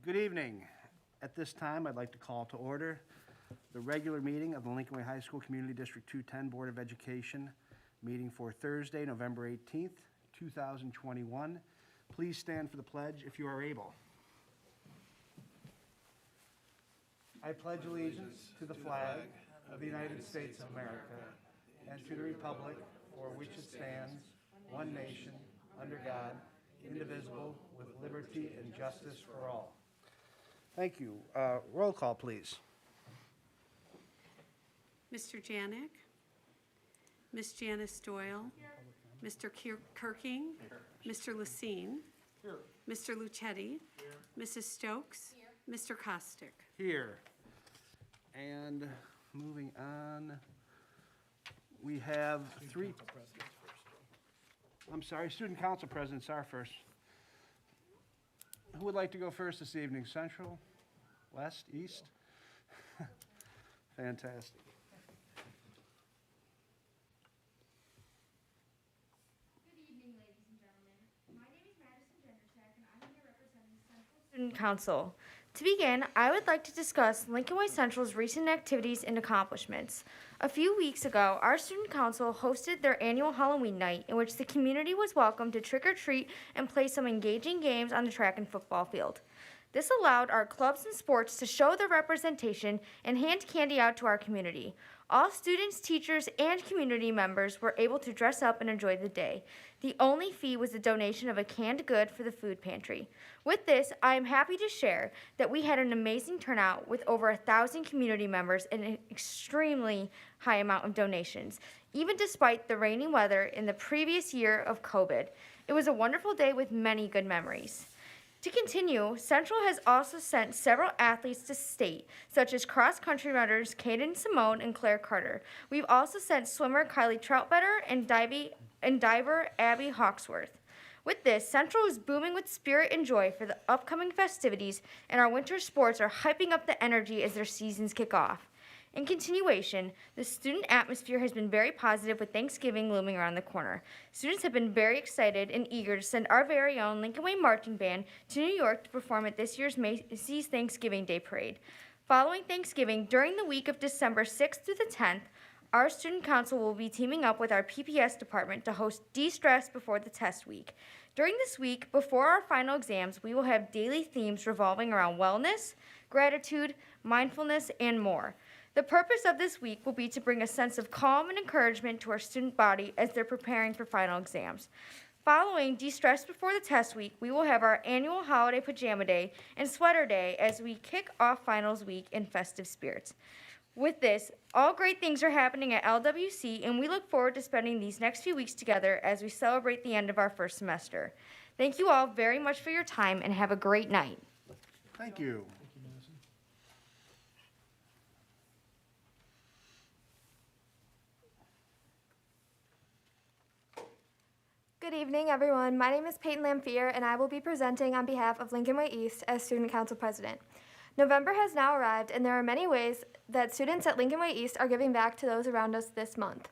Good evening. At this time, I'd like to call to order the regular meeting of the Lincoln Way High School Community District 210 Board of Education, meeting for Thursday, November 18th, 2021. Please stand for the pledge if you are able. I pledge allegiance to the flag of the United States of America and to the republic for which it stands, one nation, under God, indivisible, with liberty and justice for all. Thank you. Roll call, please. Mr. Janik? Ms. Janice Doyle? Here. Mr. Kirking? Here. Mr. Lasine? Here. Mr. Lucetti? Here. Mrs. Stokes? Here. Mr. Kostick? Here. And moving on, we have three. I'm sorry, student council presidents are first. Who would like to go first this evening? Central? West? East? Fantastic. Good evening, ladies and gentlemen. My name is Madison Jenderchek, and I'm here representing Central Student Council. To begin, I would like to discuss Lincoln Way Central's recent activities and accomplishments. A few weeks ago, our student council hosted their annual Halloween night, in which the community was welcome to trick-or-treat and play some engaging games on the track and football field. This allowed our clubs and sports to show their representation and hand candy out to our community. All students, teachers, and community members were able to dress up and enjoy the day. The only fee was the donation of a canned good for the food pantry. With this, I am happy to share that we had an amazing turnout with over 1,000 community members and an extremely high amount of donations, even despite the rainy weather in the previous year of COVID. It was a wonderful day with many good memories. To continue, Central has also sent several athletes to state, such as cross-country runners Kaden Simone and Claire Carter. We've also sent swimmer Kylie Troutbetter and diver Abby Hawksworth. With this, Central is booming with spirit and joy for the upcoming festivities, and our winter sports are hyping up the energy as their seasons kick off. In continuation, the student atmosphere has been very positive with Thanksgiving looming around the corner. Students have been very excited and eager to send our very own Lincoln Way Marching Band to New York to perform at this year's Macy's Thanksgiving Day Parade. Following Thanksgiving, during the week of December 6th through the 10th, our student council will be teaming up with our PPS department to host De-Stress Before the Test Week. During this week, before our final exams, we will have daily themes revolving around wellness, gratitude, mindfulness, and more. The purpose of this week will be to bring a sense of calm and encouragement to our student body as they're preparing for final exams. Following De-Stress Before the Test Week, we will have our annual holiday pajama day and sweater day as we kick off finals week in festive spirits. With this, all great things are happening at LWC, and we look forward to spending these next few weeks together as we celebrate the end of our first semester. Thank you all very much for your time, and have a great night. Thank you. Good evening, everyone. My name is Peyton Lamphere, and I will be presenting on behalf of Lincoln Way East as Student Council President. November has now arrived, and there are many ways that students at Lincoln Way East are giving back to those around us this month.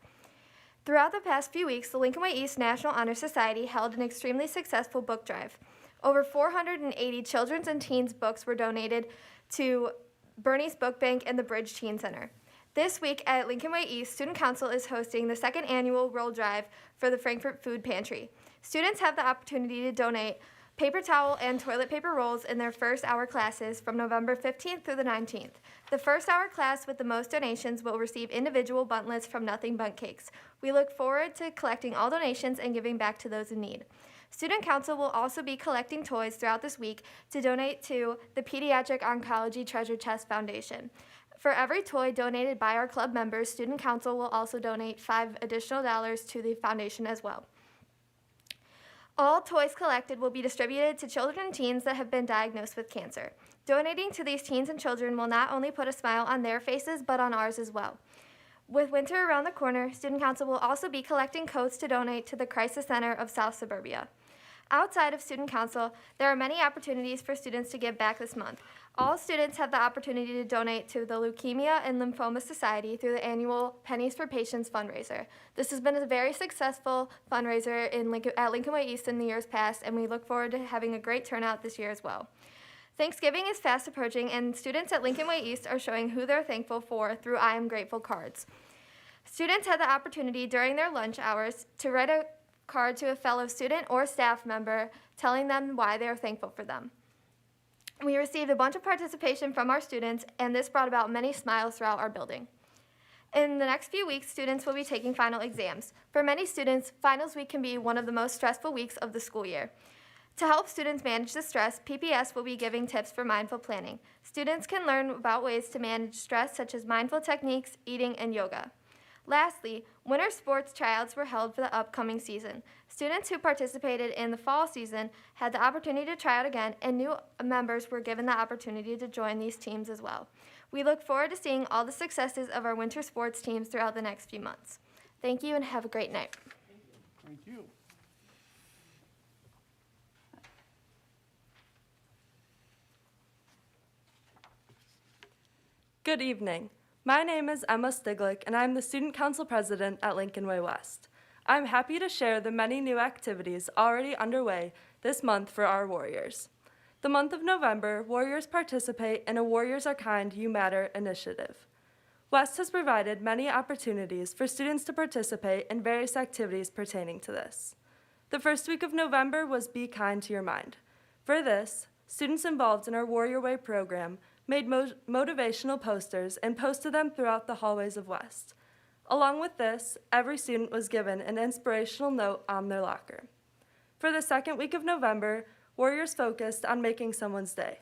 Throughout the past few weeks, the Lincoln Way East National Honor Society held an extremely successful book drive. Over 480 children's and teens books were donated to Bernie's Book Bank and the Bridge Teen Center. This week at Lincoln Way East, Student Council is hosting the second annual roll drive for the Frankfurt Food Pantry. Students have the opportunity to donate paper towel and toilet paper rolls in their first hour classes from November 15th through the 19th. The first hour class with the most donations will receive individual buntlets from Nothing Bundt Cakes. We look forward to collecting all donations and giving back to those in need. Student Council will also be collecting toys throughout this week to donate to the Pediatric Oncology Treasure Chest Foundation. For every toy donated by our club members, Student Council will also donate $5 additional to the foundation as well. All toys collected will be distributed to children and teens that have been diagnosed with cancer. Donating to these teens and children will not only put a smile on their faces, but on ours as well. With winter around the corner, Student Council will also be collecting coats to donate to the Crisis Center of South Suburbia. Outside of Student Council, there are many opportunities for students to give back this month. All students have the opportunity to donate to the Leukemia and Lymphoma Society through the annual Pennies for Patients fundraiser. This has been a very successful fundraiser at Lincoln Way East in the years past, and we look forward to having a great turnout this year as well. Thanksgiving is fast approaching, and students at Lincoln Way East are showing who they're thankful for through I Am Grateful cards. Students had the opportunity during their lunch hours to write a card to a fellow student or staff member telling them why they are thankful for them. We received a bunch of participation from our students, and this brought about many smiles throughout our building. In the next few weeks, students will be taking final exams. For many students, finals week can be one of the most stressful weeks of the school year. To help students manage the stress, PPS will be giving tips for mindful planning. Students can learn about ways to manage stress, such as mindful techniques, eating, and yoga. Lastly, winter sports tryouts were held for the upcoming season. Students who participated in the fall season had the opportunity to try out again, and new members were given the opportunity to join these teams as well. We look forward to seeing all the successes of our winter sports teams throughout the next few months. Thank you and have a great night. Thank you. Good evening. My name is Emma Stiglick, and I'm the Student Council President at Lincoln Way West. I'm happy to share the many new activities already underway this month for our Warriors. The month of November, Warriors participate in a Warriors Are Kind, You Matter initiative. West has provided many opportunities for students to participate in various activities pertaining to this. The first week of November was Be Kind to Your Mind. For this, students involved in our Warrior Way program made motivational posters and posted them throughout the hallways of West. Along with this, every student was given an inspirational note on their locker. For the second week of November, Warriors focused on making someone's day.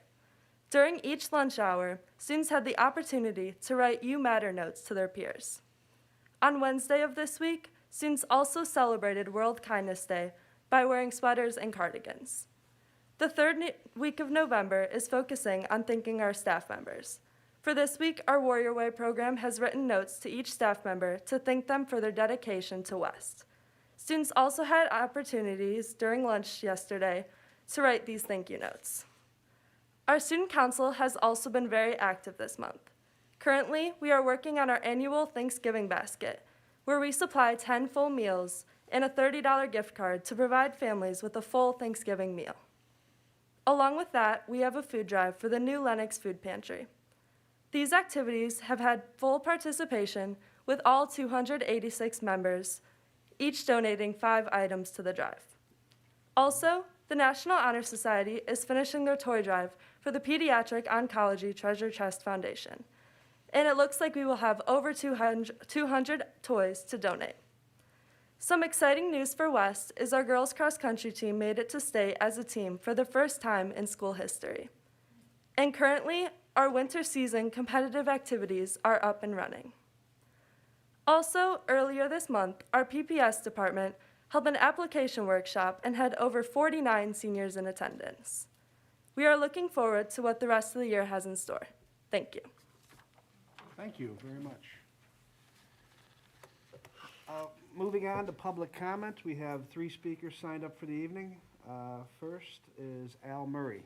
During each lunch hour, students had the opportunity to write You Matter notes to their peers. On Wednesday of this week, students also celebrated World Kindness Day by wearing sweaters and cardigans. The third week of November is focusing on thanking our staff members. For this week, our Warrior Way program has written notes to each staff member to thank them for their dedication to West. Students also had opportunities during lunch yesterday to write these thank you notes. Our student council has also been very active this month. Currently, we are working on our annual Thanksgiving basket, where we supply 10 full meals and a $30 gift card to provide families with a full Thanksgiving meal. Along with that, we have a food drive for the new Lenox Food Pantry. These activities have had full participation with all 286 members, each donating 5 items to the drive. Also, the National Honor Society is finishing their toy drive for the Pediatric Oncology Treasure Chest Foundation, and it looks like we will have over 200 toys to donate. Some exciting news for West is our girls cross country team made it to state as a team for the first time in school history. And currently, our winter season competitive activities are up and running. Also, earlier this month, our PPS department held an application workshop and had over 49 seniors in attendance. We are looking forward to what the rest of the year has in store. Thank you. Thank you very much. Moving on to public comment, we have 3 speakers signed up for the evening. First is Al Murray.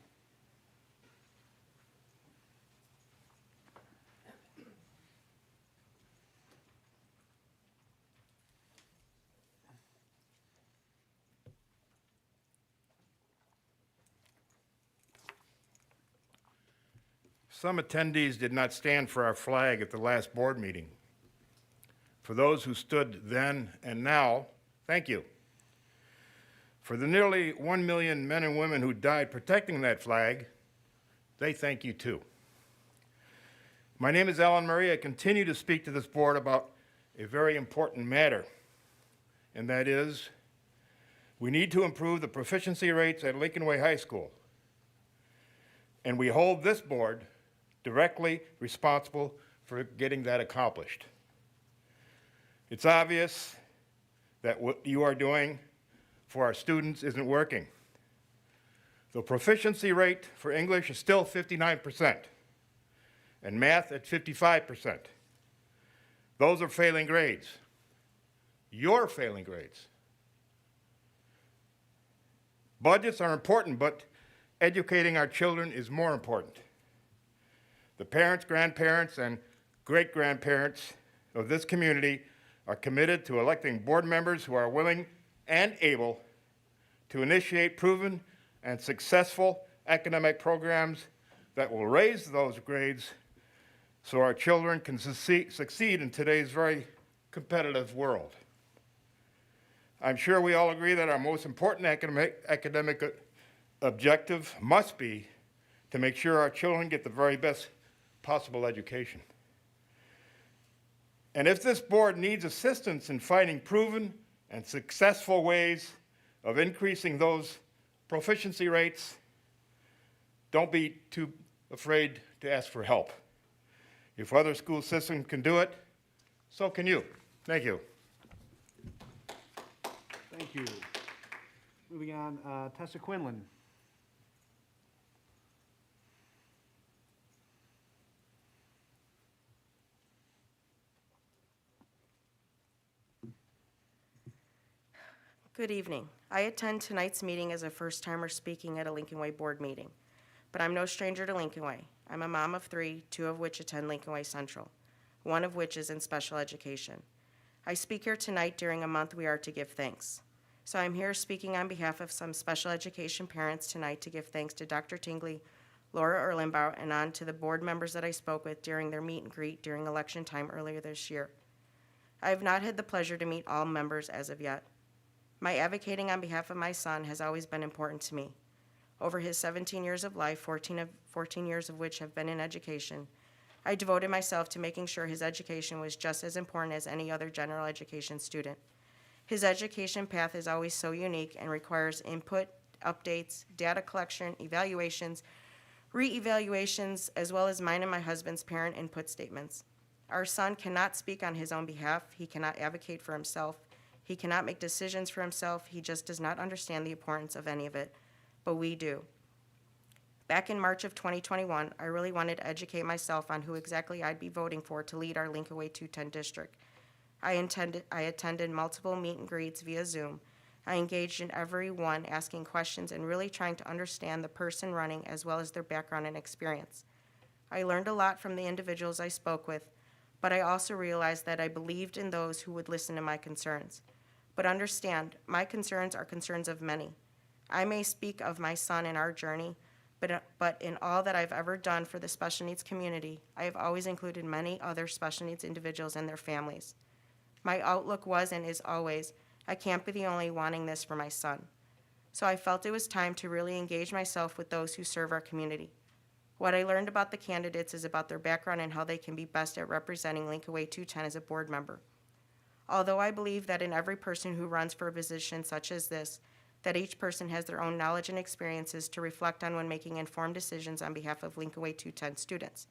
Some attendees did not stand for our flag at the last board meeting. For those who stood then and now, thank you. For the nearly 1 million men and women who died protecting that flag, they thank you too. My name is Alan Murray. I continue to speak to this board about a very important matter, and that is we need to improve the proficiency rates at Lincoln Way High School. And we hold this board directly responsible for getting that accomplished. It's obvious that what you are doing for our students isn't working. The proficiency rate for English is still 59%, and math at 55%. Those are failing grades. You're failing grades. Budgets are important, but educating our children is more important. The parents, grandparents, and great-grandparents of this community are committed to electing board members who are willing and able to initiate proven and successful academic programs that will raise those grades so our children can succeed in today's very competitive world. I'm sure we all agree that our most important academic objective must be to make sure our children get the very best possible education. And if this board needs assistance in finding proven and successful ways of increasing those proficiency rates, don't be too afraid to ask for help. If other school systems can do it, so can you. Thank you. Thank you. Moving on, Tessa Quinlan. Good evening. I attend tonight's meeting as a first-timer speaking at a Lincoln Way board meeting. But I'm no stranger to Lincoln Way. I'm a mom of 3, 2 of which attend Lincoln Way Central, one of which is in special education. I speak here tonight during a month we are to give thanks. So I'm here speaking on behalf of some special education parents tonight to give thanks to Dr. Tingley, Laura Erlenbauer, and on to the board members that I spoke with during their meet and greet during election time earlier this year. I have not had the pleasure to meet all members as of yet. My advocating on behalf of my son has always been important to me. Over his 17 years of life, 14 years of which have been in education, I devoted myself to making sure his education was just as important as any other general education student. His education path is always so unique and requires input, updates, data collection, evaluations, re-evaluations, as well as mine and my husband's parent input statements. Our son cannot speak on his own behalf. He cannot advocate for himself. He cannot make decisions for himself. He just does not understand the importance of any of it, but we do. Back in March of 2021, I really wanted to educate myself on who exactly I'd be voting for to lead our Lincoln Way 210 district. I attended multiple meet and greets via Zoom. I engaged in every one, asking questions and really trying to understand the person running as well as their background and experience. I learned a lot from the individuals I spoke with, but I also realized that I believed in those who would listen to my concerns. But understand, my concerns are concerns of many. I may speak of my son and our journey, but in all that I've ever done for the special needs community, I have always included many other special needs individuals and their families. My outlook was and is always, I can't be the only wanting this for my son. So I felt it was time to really engage myself with those who serve our community. What I learned about the candidates is about their background and how they can be best at representing Lincoln Way 210 as a board member. Although I believe that in every person who runs for a position such as this, that each person has their own knowledge and experiences to reflect on when making informed decisions on behalf of Lincoln Way 210 students.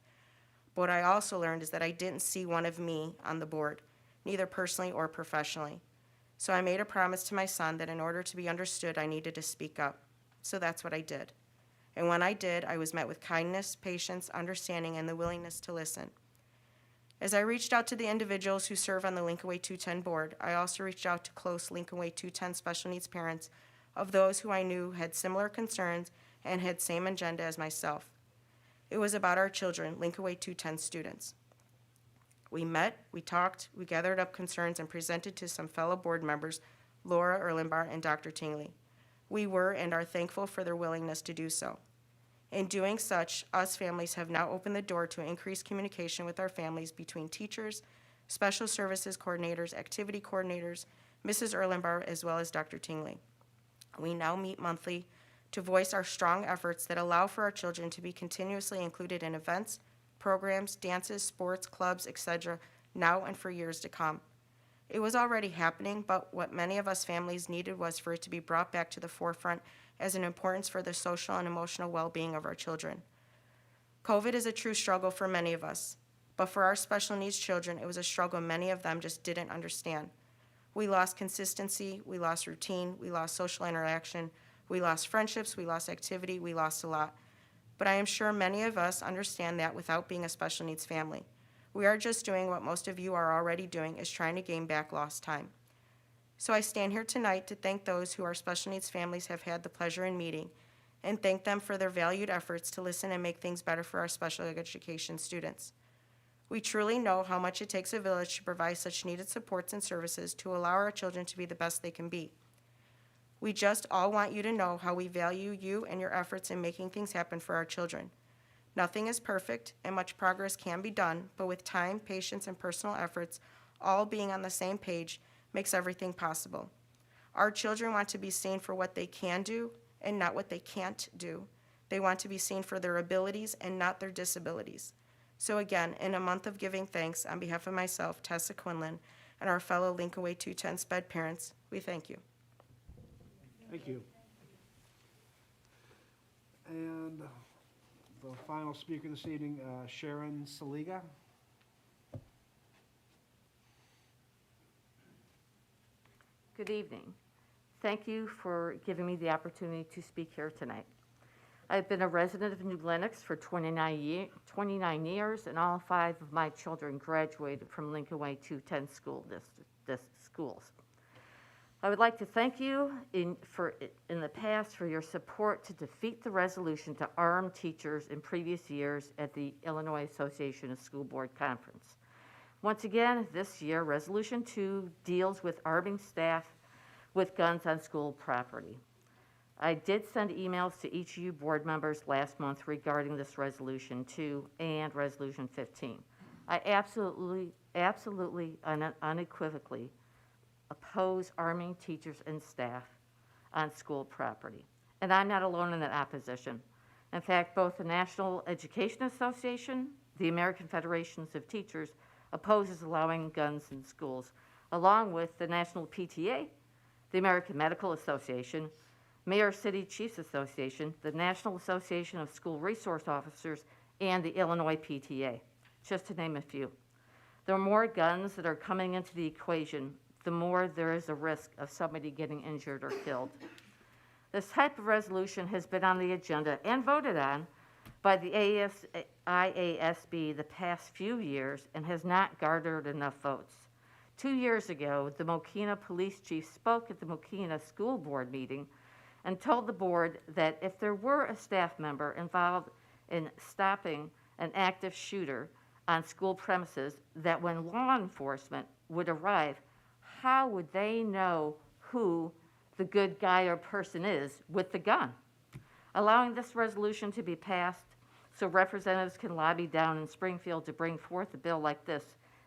But what I also learned is that I didn't see one of me on the board, neither personally or professionally. So I made a promise to my son that in order to be understood, I needed to speak up. So that's what I did. And when I did, I was met with kindness, patience, understanding, and the willingness to listen. As I reached out to the individuals who serve on the Lincoln Way 210 board, I also reached out to close Lincoln Way 210 special needs parents of those who I knew had similar concerns and had same agenda as myself. It was about our children, Lincoln Way 210 students. We met, we talked, we gathered up concerns and presented to some fellow board members, Laura Erlenbauer and Dr. Tingley. We were and are thankful for their willingness to do so. In doing such, us families have now opened the door to increased communication with our families between teachers, special services coordinators, activity coordinators, Mrs. Erlenbauer, as well as Dr. Tingley. We now meet monthly to voice our strong efforts that allow for our children to be continuously included in events, programs, dances, sports, clubs, etc., now and for years to come. It was already happening, but what many of us families needed was for it to be brought back to the forefront as an importance for the social and emotional well-being of our children. COVID is a true struggle for many of us, but for our special needs children, it was a struggle many of them just didn't understand. We lost consistency, we lost routine, we lost social interaction, we lost friendships, we lost activity, we lost a lot. But I am sure many of us understand that without being a special needs family. We are just doing what most of you are already doing, is trying to gain back lost time. So I stand here tonight to thank those who our special needs families have had the pleasure in meeting, and thank them for their valued efforts to listen and make things better for our special education students. We truly know how much it takes a village to provide such needed supports and services to allow our children to be the best they can be. We just all want you to know how we value you and your efforts in making things happen for our children. Nothing is perfect, and much progress can be done, but with time, patience, and personal efforts, all being on the same page makes everything possible. Our children want to be seen for what they can do and not what they can't do. They want to be seen for their abilities and not their disabilities. So again, in a month of giving thanks, on behalf of myself, Tessa Quinlan, and our fellow Lincoln Way 210 SPED parents, we thank you. Thank you. And the final speaker this evening, Sharon Saliga. Good evening. Thank you for giving me the opportunity to speak here tonight. I've been a resident of New Lenox for 29 years, and all 5 of my children graduated from Lincoln Way 210 schools. I would like to thank you in the past for your support to defeat the resolution to arm teachers in previous years at the Illinois Association of School Board Conference. Once again, this year, Resolution 2 deals with arming staff with guns on school property. I did send emails to each of you board members last month regarding this Resolution 2 and Resolution 15. I absolutely, unequivocally oppose arming teachers and staff on school property. And I'm not alone in that opposition. In fact, both the National Education Association, the American Federations of Teachers, opposes allowing guns in schools, along with the National PTA, the American Medical Association, Mayor City Chiefs Association, the National Association of School Resource Officers, and the Illinois PTA, just to name a few. The more guns that are coming into the equation, the more there is a risk of somebody getting injured or killed. This type of resolution has been on the agenda and voted on by the IASB the past few years and has not garnered enough votes. 2 years ago, the Mokena police chief spoke at the Mokena school board meeting and told the board that if there were a staff member involved in stopping an active shooter on school premises, that when law enforcement would arrive, how would they know who the good guy or person is with the gun? Allowing this resolution to be passed so representatives can lobby down in Springfield to bring forth a bill like this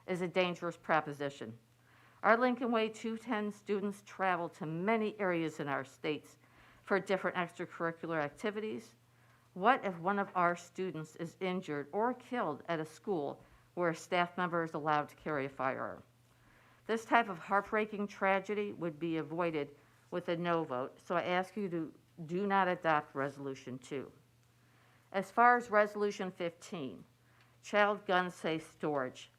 is a dangerous proposition. Our Lincoln Way 210 students travel to many areas in our states for different extracurricular activities. What if one of our students is injured or killed at a school where a staff member is allowed to carry a firearm? This type of heartbreaking tragedy would be avoided with a no vote, so I ask you to do not adopt Resolution 2. As far as Resolution 15, child gun safe storage,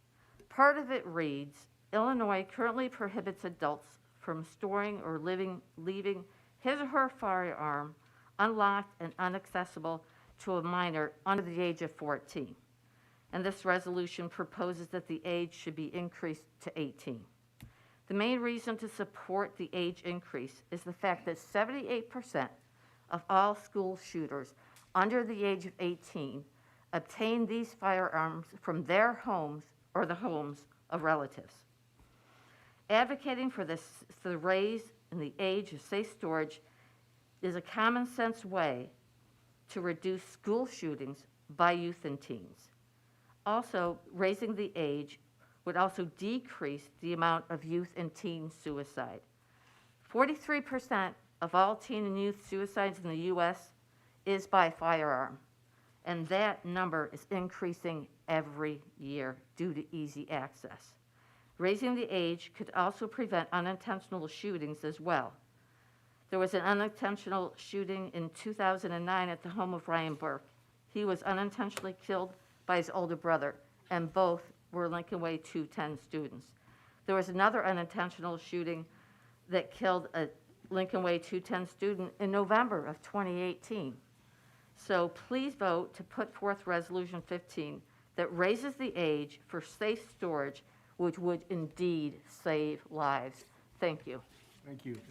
part of it reads, Illinois currently prohibits adults from storing or leaving his or her firearm unlocked and inaccessible to a minor under the age of 14. And this resolution proposes that the age should be increased to 18. The main reason to support the age increase is the fact that 78% of all school shooters under the age of 18 obtain these firearms from their homes or the homes of relatives. Advocating for the raise in the age of safe storage is a common sense way to reduce school shootings by youth and teens. Also, raising the age would also decrease the amount of youth and teen suicide. 43% of all teen and youth suicides in the U.S. is by firearm, and that number is increasing every year due to easy access. Raising the age could also prevent unintentional shootings as well. There was an unintentional shooting in 2009 at the home of Ryan Burke. He was unintentionally killed by his older brother, and both were Lincoln Way 210 students. There was another unintentional shooting that killed a Lincoln Way 210 student in November of 2018. So please vote to put forth Resolution 15 that raises the age for safe storage, which would indeed save lives. Thank you. Thank you. Okay.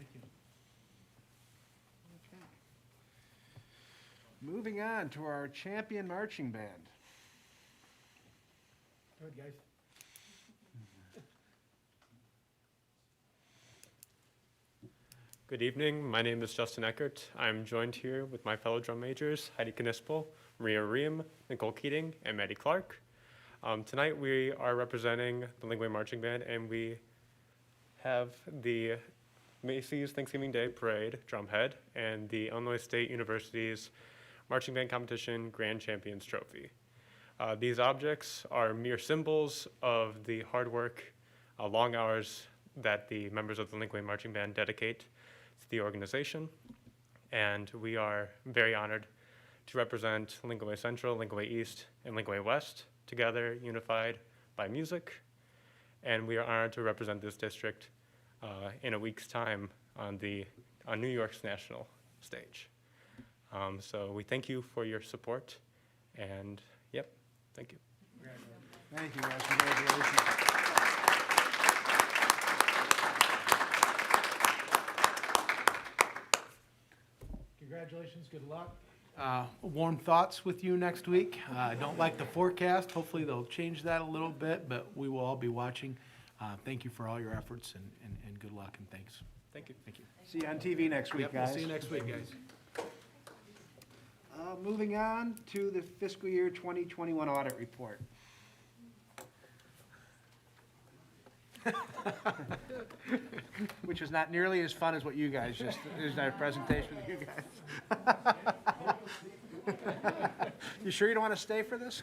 Moving on to our champion marching band. Go ahead, guys. Good evening. My name is Justin Eckert. I'm joined here with my fellow drum majors, Heidi Knispel, Maria Ream, Nicole Keating, and Maddie Clark. Tonight we are representing the Lingway Marching Band, and we have the Macy's Thanksgiving Day Parade drumhead and the Illinois State University's Marching Band Competition Grand Champions Trophy. These objects are mere symbols of the hard work, long hours that the members of the Lingway Marching Band dedicate to the organization, and we are very honored to represent Lingway Central, Lingway East, and Lingway West together, unified by music, and we are honored to represent this district in a week's time on New York's national stage. So we thank you for your support, and yep, thank you. Thank you, guys. Congratulations. Congratulations, good luck. Warm thoughts with you next week. I don't like the forecast. Hopefully they'll change that a little bit, but we will all be watching. Thank you for all your efforts and good luck and thanks. Thank you. Thank you. See you on TV next week, Yep, we'll guys. see you next week, guys. Moving on to the fiscal year 2021 audit report. Which was not nearly as fun as what you guys just, is our presentation with you guys. You sure you don't want to stay for this?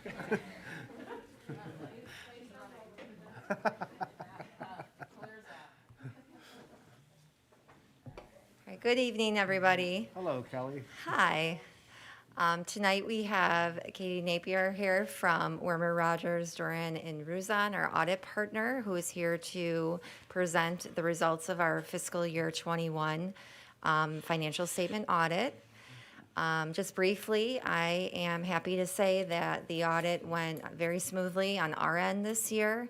All right, good evening, everybody. Hello, Kelly. Hi. Tonight we have Katie Napier here from Wermer Rogers, Duran and Ruzon, our audit partner, who is here to present the results of our fiscal year 21 financial statement audit. Just briefly, I am happy to say that the audit went very smoothly on our end this year.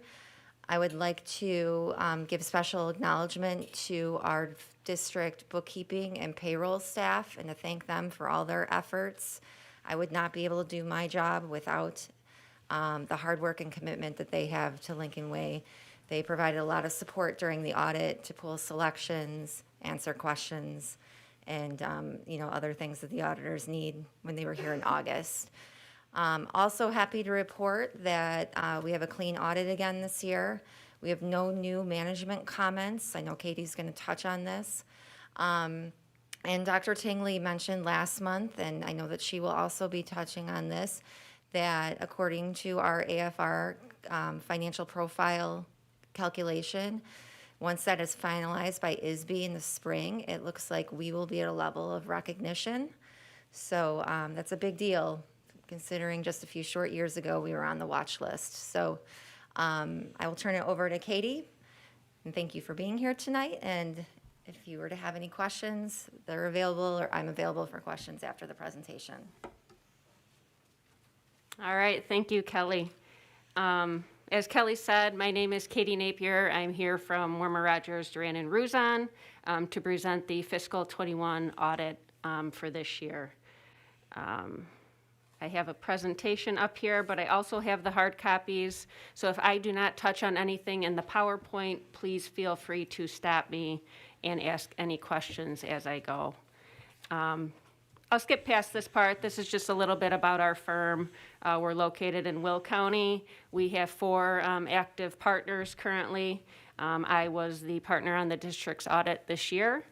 I would like to give special acknowledgement to our district bookkeeping and payroll staff and to thank them for all their efforts. I would not be able to do my job without the hard work and commitment that they have to Lincoln Way. They provided a lot of support during the audit to pull selections, answer questions, and other things that the auditors need when they were here in August. Also happy to report that we have a clean audit again this year. We have no new management comments. I know Katie's going to touch on this. And Dr. Tingley mentioned last month, and I know that she will also be touching on this, that according to our AFR financial profile calculation, once that is finalized by ISB in the spring, it looks like we will be at a level of recognition. So that's a big deal, considering just a few short years ago we were on the watch list. So I will turn it over to Katie, and thank you for being here tonight. And if you were to have any questions, they're available, or I'm available for questions after the presentation. All right, thank you, Kelly. As Kelly said, my name is Katie Napier. I'm here from Wermer Rogers, Duran and Ruzon to present the fiscal 21 audit for this year. I have a presentation up here, but I also have the hard copies. So if I do not touch on anything in the PowerPoint, please feel free to stop me and ask any questions as I go. I'll skip past this part. This is just a little bit about our firm. We're located in Will County. We have 4 active partners currently. I was the partner on the district's audit this year.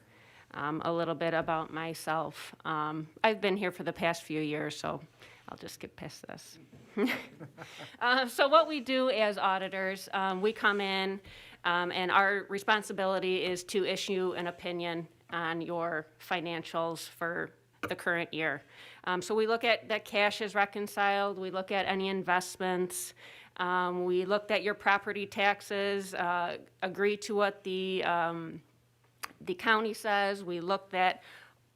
A little bit about myself. I've been here for the past few years, so I'll just skip past this. So what we do as auditors, we come in and our responsibility is to issue an opinion on your financials for the current year. So we look at that cash is reconciled, we look at any investments, we looked at your property taxes, agree to what the county says, we looked at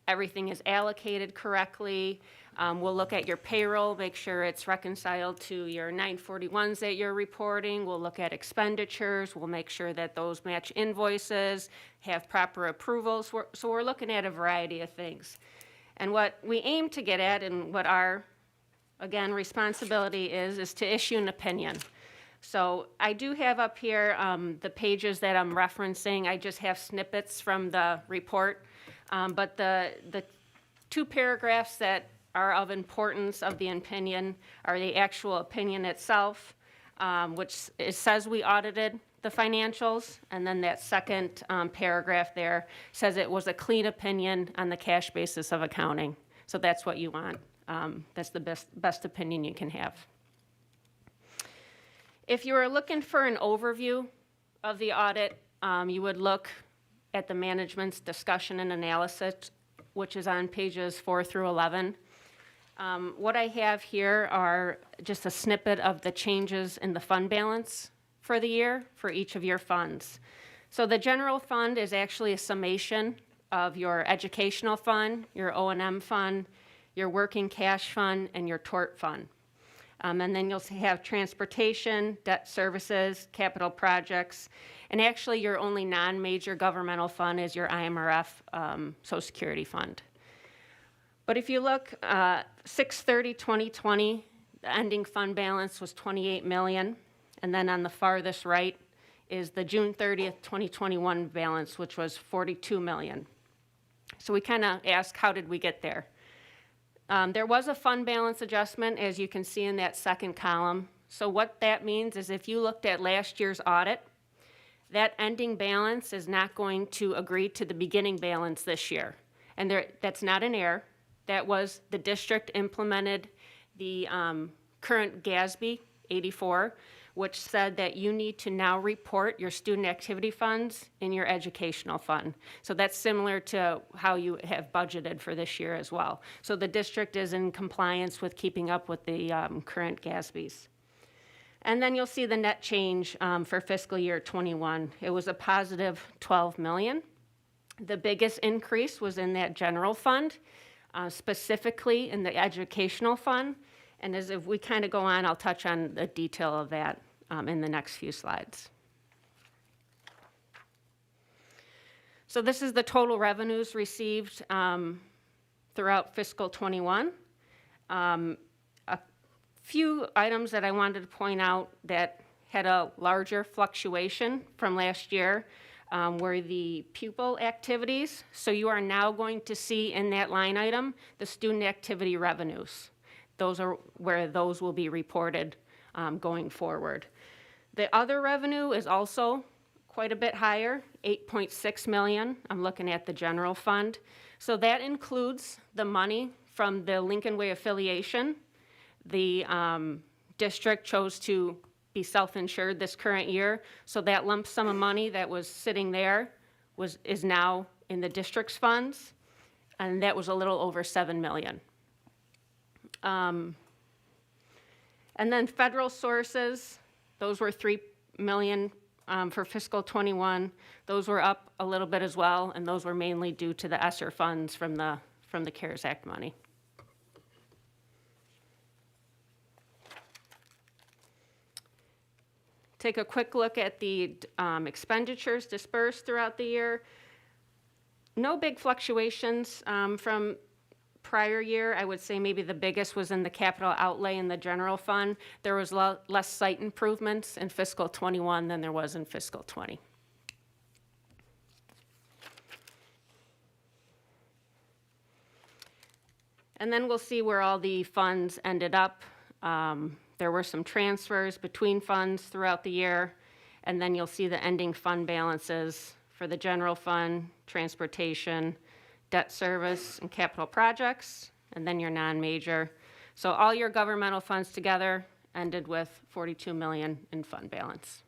everything is allocated correctly. We'll look at your payroll, make sure it's reconciled to your 941s that you're reporting. We'll look at expenditures. We'll make sure that those match invoices, have proper approvals. So we're looking at a variety of things. And what we aim to get at, and what our, again, responsibility is to issue an opinion. So I do have up here the pages that I'm referencing. I just have snippets from the report. But the two paragraphs that are of importance of the opinion are the actual opinion itself, which it says we audited the financials, and then that second paragraph there says it was a clean opinion on the cash basis of accounting. So that's what you want. That's the best opinion you can have. If you were looking for an overview of the audit, you would look at the management's discussion and analysis, which is on pages 4 through 11. What I have here are just a snippet of the changes in the fund balance for the year for each of your funds. So the general fund is actually a summation of your educational fund, your O&M fund, your working cash fund, and your tort fund. And then you'll have transportation, debt services, capital projects, and actually your only non-major governmental fund is your IMRF Social Security fund. But if you look, 6/30/2020, the ending fund balance was $28 million. And then on the farthest right is the June 30th, 2021 balance, which was $42 million. So we kind of ask, how did we get there? There was a fund balance adjustment, as you can see in that second column. So what that means is if you looked at last year's audit, that ending balance is not going to agree to the beginning balance this year. And that's not an error. That was the district implemented the current GASB 84, which said that you need to now report your student activity funds in your educational fund. So that's similar to how you have budgeted for this year as well. So the district is in compliance with keeping up with the current GASBs. And then you'll see the net change for fiscal year 21. It was a positive $12 million. The biggest increase was in that general fund, specifically in the educational fund. And as if we kind of go on, I'll touch on the detail of that in the next few slides. So this is the total revenues received throughout fiscal 21. A few items that I wanted to point out that had a larger fluctuation from last year were the pupil activities. So you are now going to see in that line item the student activity revenues. Those are where those will be reported going forward. The other revenue is also quite a bit higher, $8.6 million. I'm looking at the general fund. So that includes the money from the Lincoln Way affiliation. The district chose to be self-insured this current year, so that lump sum of money that was sitting there is now in the district's funds, and that was a little over $7 million. And then federal sources, those were $3 million for fiscal 21. Those were up a little bit as well, and those were mainly due to the ESSER funds from the CARES Act money. Take a quick look at the expenditures dispersed throughout the year. No big fluctuations from prior year. I would say maybe the biggest was in the capital outlay in the general fund. There was less site improvements in fiscal 21 than there was in fiscal 20. And then we'll see where all the funds ended up. There were some transfers between funds throughout the year, and then you'll see the ending fund balances for the general fund, transportation, debt service, and capital projects, and then your non-major. So all your governmental funds together ended with $42 million in fund balance.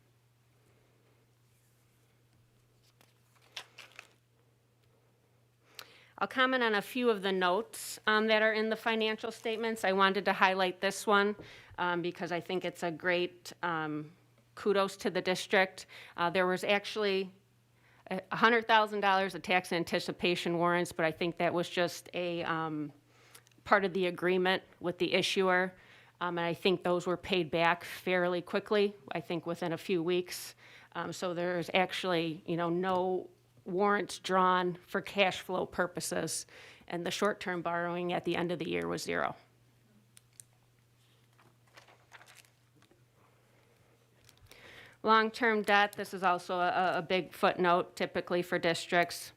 I'll comment on a few of the notes that are in the financial statements. I wanted to highlight this one because I think it's a great kudos to the district. There was actually $100,000 of tax anticipation warrants, but I think that was just a part of the agreement with the issuer. And I think those were paid back fairly quickly, I think within a few weeks. So there's actually, no warrants drawn for cash flow purposes, and the short-term borrowing at the end of the year was $0. Long-term debt, this is also a big footnote typically for districts.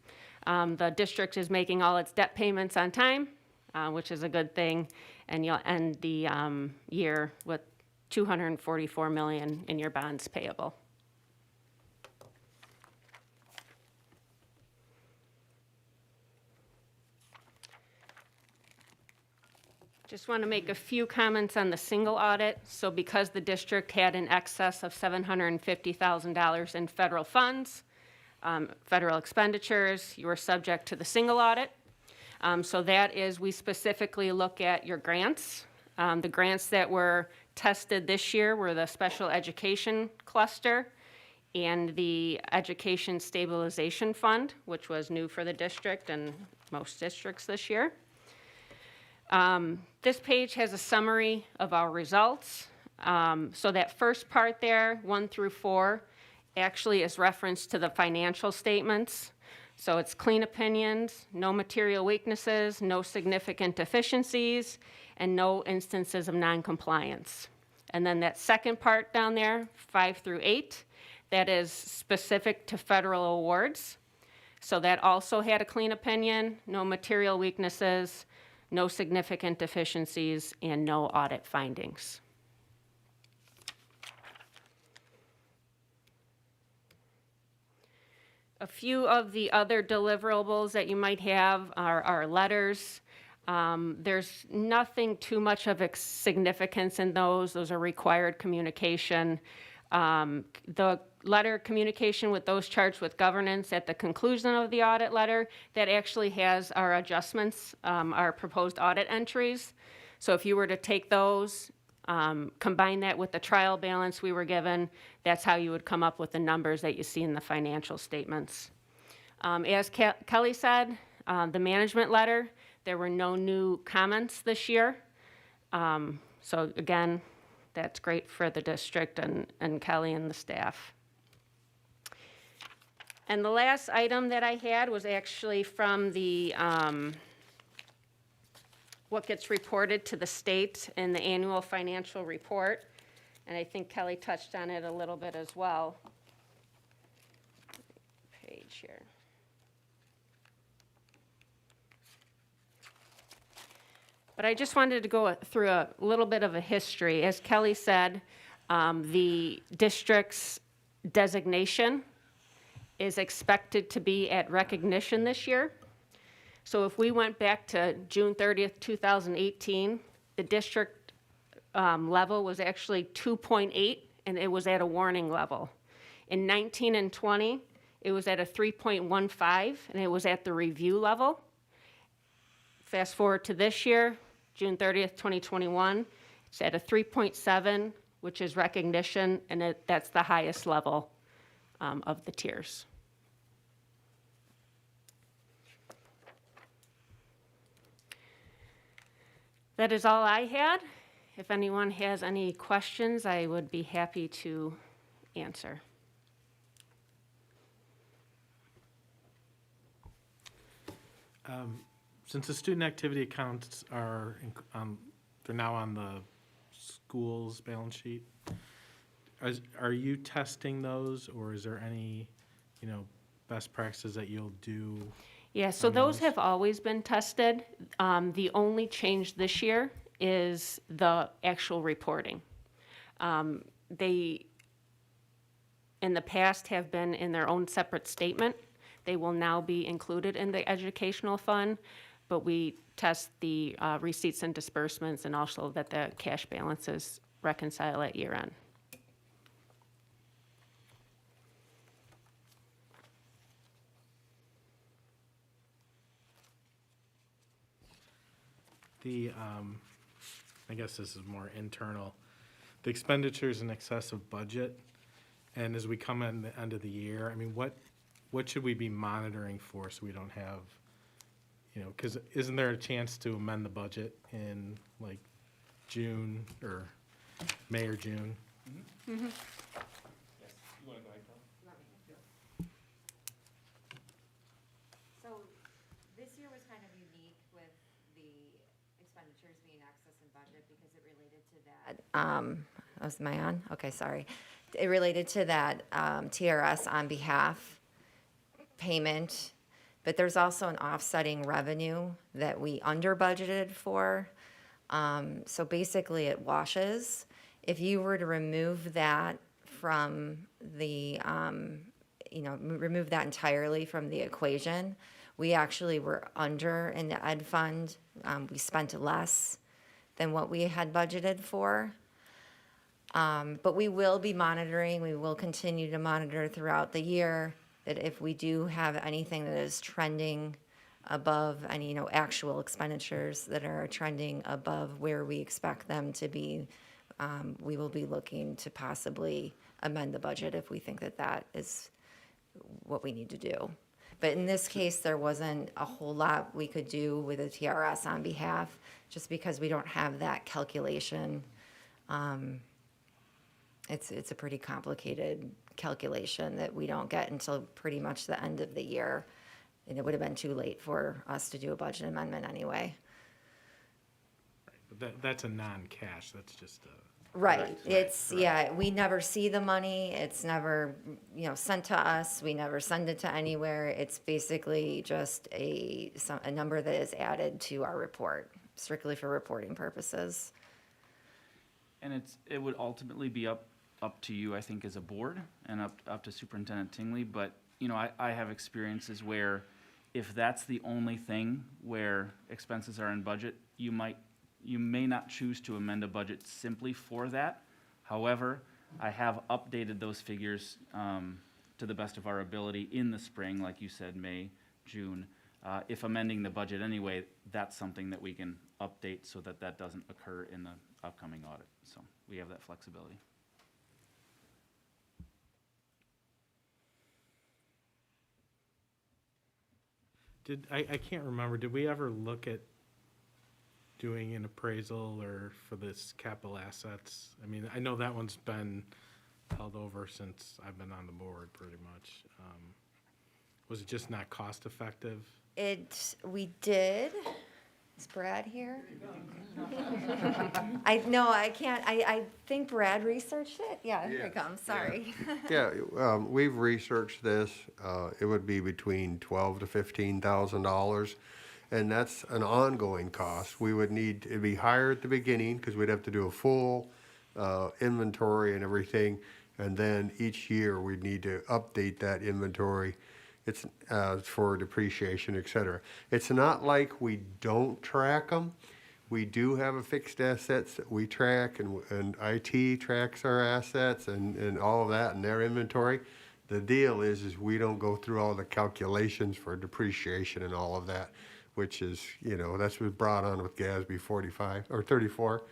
The district is making all its debt payments on time, which is a good thing, and you'll end the year with $244 million in your bonds payable. Just want to make a few comments on the single audit. So because the district had an excess of $750,000 in federal funds, federal expenditures, you are subject to the single audit. So that is, we specifically look at your grants. The grants that were tested this year were the special education cluster and the education stabilization fund, which was new for the district and most districts this year. This page has a summary of our results. So that first part there, 1 through 4, actually is reference to the financial statements. So it's clean opinions, no material weaknesses, no significant deficiencies, and no instances of noncompliance. And then that second part down there, 5 through 8, that is specific to federal awards. So that also had a clean opinion, no material weaknesses, no significant deficiencies, and no audit findings. A few of the other deliverables that you might have are letters. There's nothing too much of significance in those. Those are required communication. The letter communication with those charged with governance at the conclusion of the audit letter, that actually has our adjustments, our proposed audit entries. So if you were to take those, combine that with the trial balance we were given, that's how you would come up with the numbers that you see in the financial statements. As Kelly said, the management letter, there were no new comments this year. So again, that's great for the district and Kelly and the staff. And the last item that I had was actually from the, what gets reported to the state in the annual financial report. And I think Kelly touched on it a little bit as well. Page here. But I just wanted to go through a little bit of a history. As Kelly said, the district's designation is expected to be at recognition this year. So if we went back to June 30th, 2018, the district level was actually 2.8, and it was at a warning level. In 19 and 20, it was at a 3.15, and it was at the review level. Fast forward to this year, June 30th, 2021, it's at a 3.7, which is recognition, and that's the highest level of the tiers. That is all I had. If anyone has any questions, I would be happy to answer. Since the student activity accounts are, they're now on the school's balance sheet, are you testing those, or is there any, best practices that you'll do? Yeah, so those have always been tested. The only change this year is the actual reporting. They, in the past, have been in their own separate statement. They will now be included in the educational fund, but we test the receipts and disbursements, and also that the cash balances reconcile at year end. I guess this is more internal, the expenditures in excess of budget, and as we come in the end of the year, I mean, what should we be monitoring for so we don't have, because isn't there a chance to amend the budget in like June or May or June? Mm-hmm. So this year was kind of unique with the expenditures being excess in budget because it related to that. Am I on? Okay, sorry. It related to that TRS on behalf payment but there's also an offsetting revenue that we under budgeted for. So basically it washes. If you were to remove that from the, remove that entirely from the equation, we actually were under in the ed fund. We spent less than what we had budgeted for. But we will be monitoring, we will continue to monitor throughout the year that if we do have anything that is trending above any, actual expenditures that are trending above where we expect them to be, we will be looking to possibly amend the budget if we think that that is what we need to do. But in this case, there wasn't a whole lot we could do with a TRS on behalf, just because we don't have that calculation. It's a pretty complicated calculation that we don't get until pretty much the end of the year. And it would have been too late for us to do a budget amendment anyway. But that's a non-cash, that's just a. Right, it's, yeah, we never see the money, it's never, sent to us, we never send it to anywhere. It's basically just a number that is added to our report, strictly for reporting purposes. And it would ultimately be up to you, I think, as a board, and up to Superintendent Tingley. But, I have experiences where if that's the only thing where expenses are in budget, you may not choose to amend a budget simply for that. However, I have updated those figures to the best of our ability in the spring, like you said, May, June. If amending the budget anyway, that's something that we can update so that that doesn't occur in the upcoming audit. So we have that flexibility. I can't remember, did we ever look at doing an appraisal or for this capital assets? I mean, I know that one's been held over since I've been on the board pretty much. Was it just not cost effective? We did. Is Brad here? I can't, I think Brad researched it. Yeah, here it comes, sorry. Yeah, we've researched this. It would be between $12,000 to $15,000, and that's an ongoing cost. We would need, it'd be higher at the beginning because we'd have to do a full inventory and everything, and then each year we'd need to update that inventory. It's for depreciation, et cetera. It's not like we don't track them. We do have a fixed assets that we track, and IT tracks our assets and all of that and their inventory. The deal is we don't go through all the calculations for depreciation and all of that, which is, that's what's brought on with GASB 45 or 34.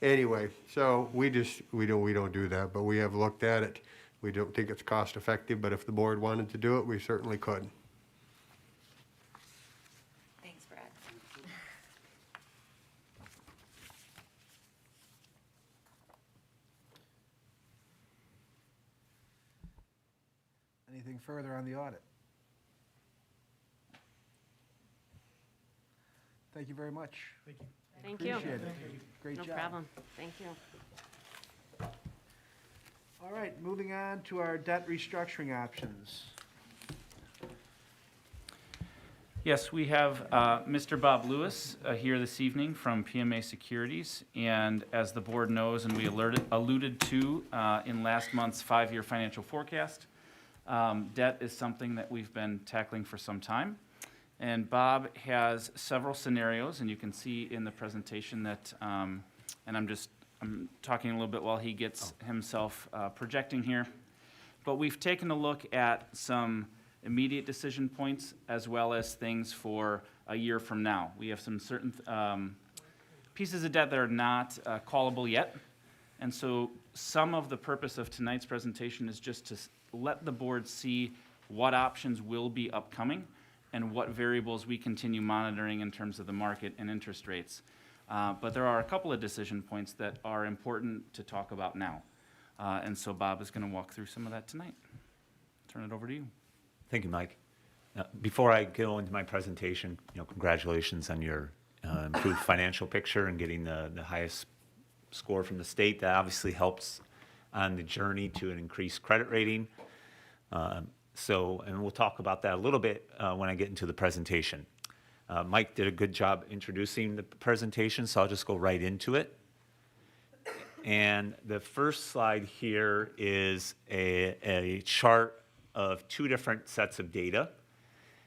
Anyway, so we don't do that, but we have looked at it. We don't think it's cost effective, but if the board wanted to do it, we certainly could. Thanks, Brad. Anything further on the audit? Thank you very much. Thank you. Thank you. Appreciate it. Great job. No problem. Thank you. All right, moving on to our debt restructuring options. Yes, we have Mr. Bob Lewis here this evening from PMA Securities. And as the board knows, and we alluded to in last month's 5-year financial forecast, debt is something that we've been tackling for some time. And Bob has several scenarios, and you can see in the presentation that, and I'm talking a little bit while he gets himself projecting here. But we've taken a look at some immediate decision points as well as things for a year from now. We have some certain pieces of debt that are not callable yet. And so some of the purpose of tonight's presentation is just to let the board see what options will be upcoming and what variables we continue monitoring in terms of the market and interest rates. But there are a couple of decision points that are important to talk about now. And so Bob is going to walk through some of that tonight. Turn it over to you. Thank you, Mike. Before I go into my presentation, congratulations on your improved financial picture and getting the highest score from the state. That obviously helps on the journey to an increased credit rating. So, and we'll talk about that a little bit when I get into the presentation. Mike did a good job introducing the presentation, so I'll just go right into it. And the first slide here is a chart of two different sets of data.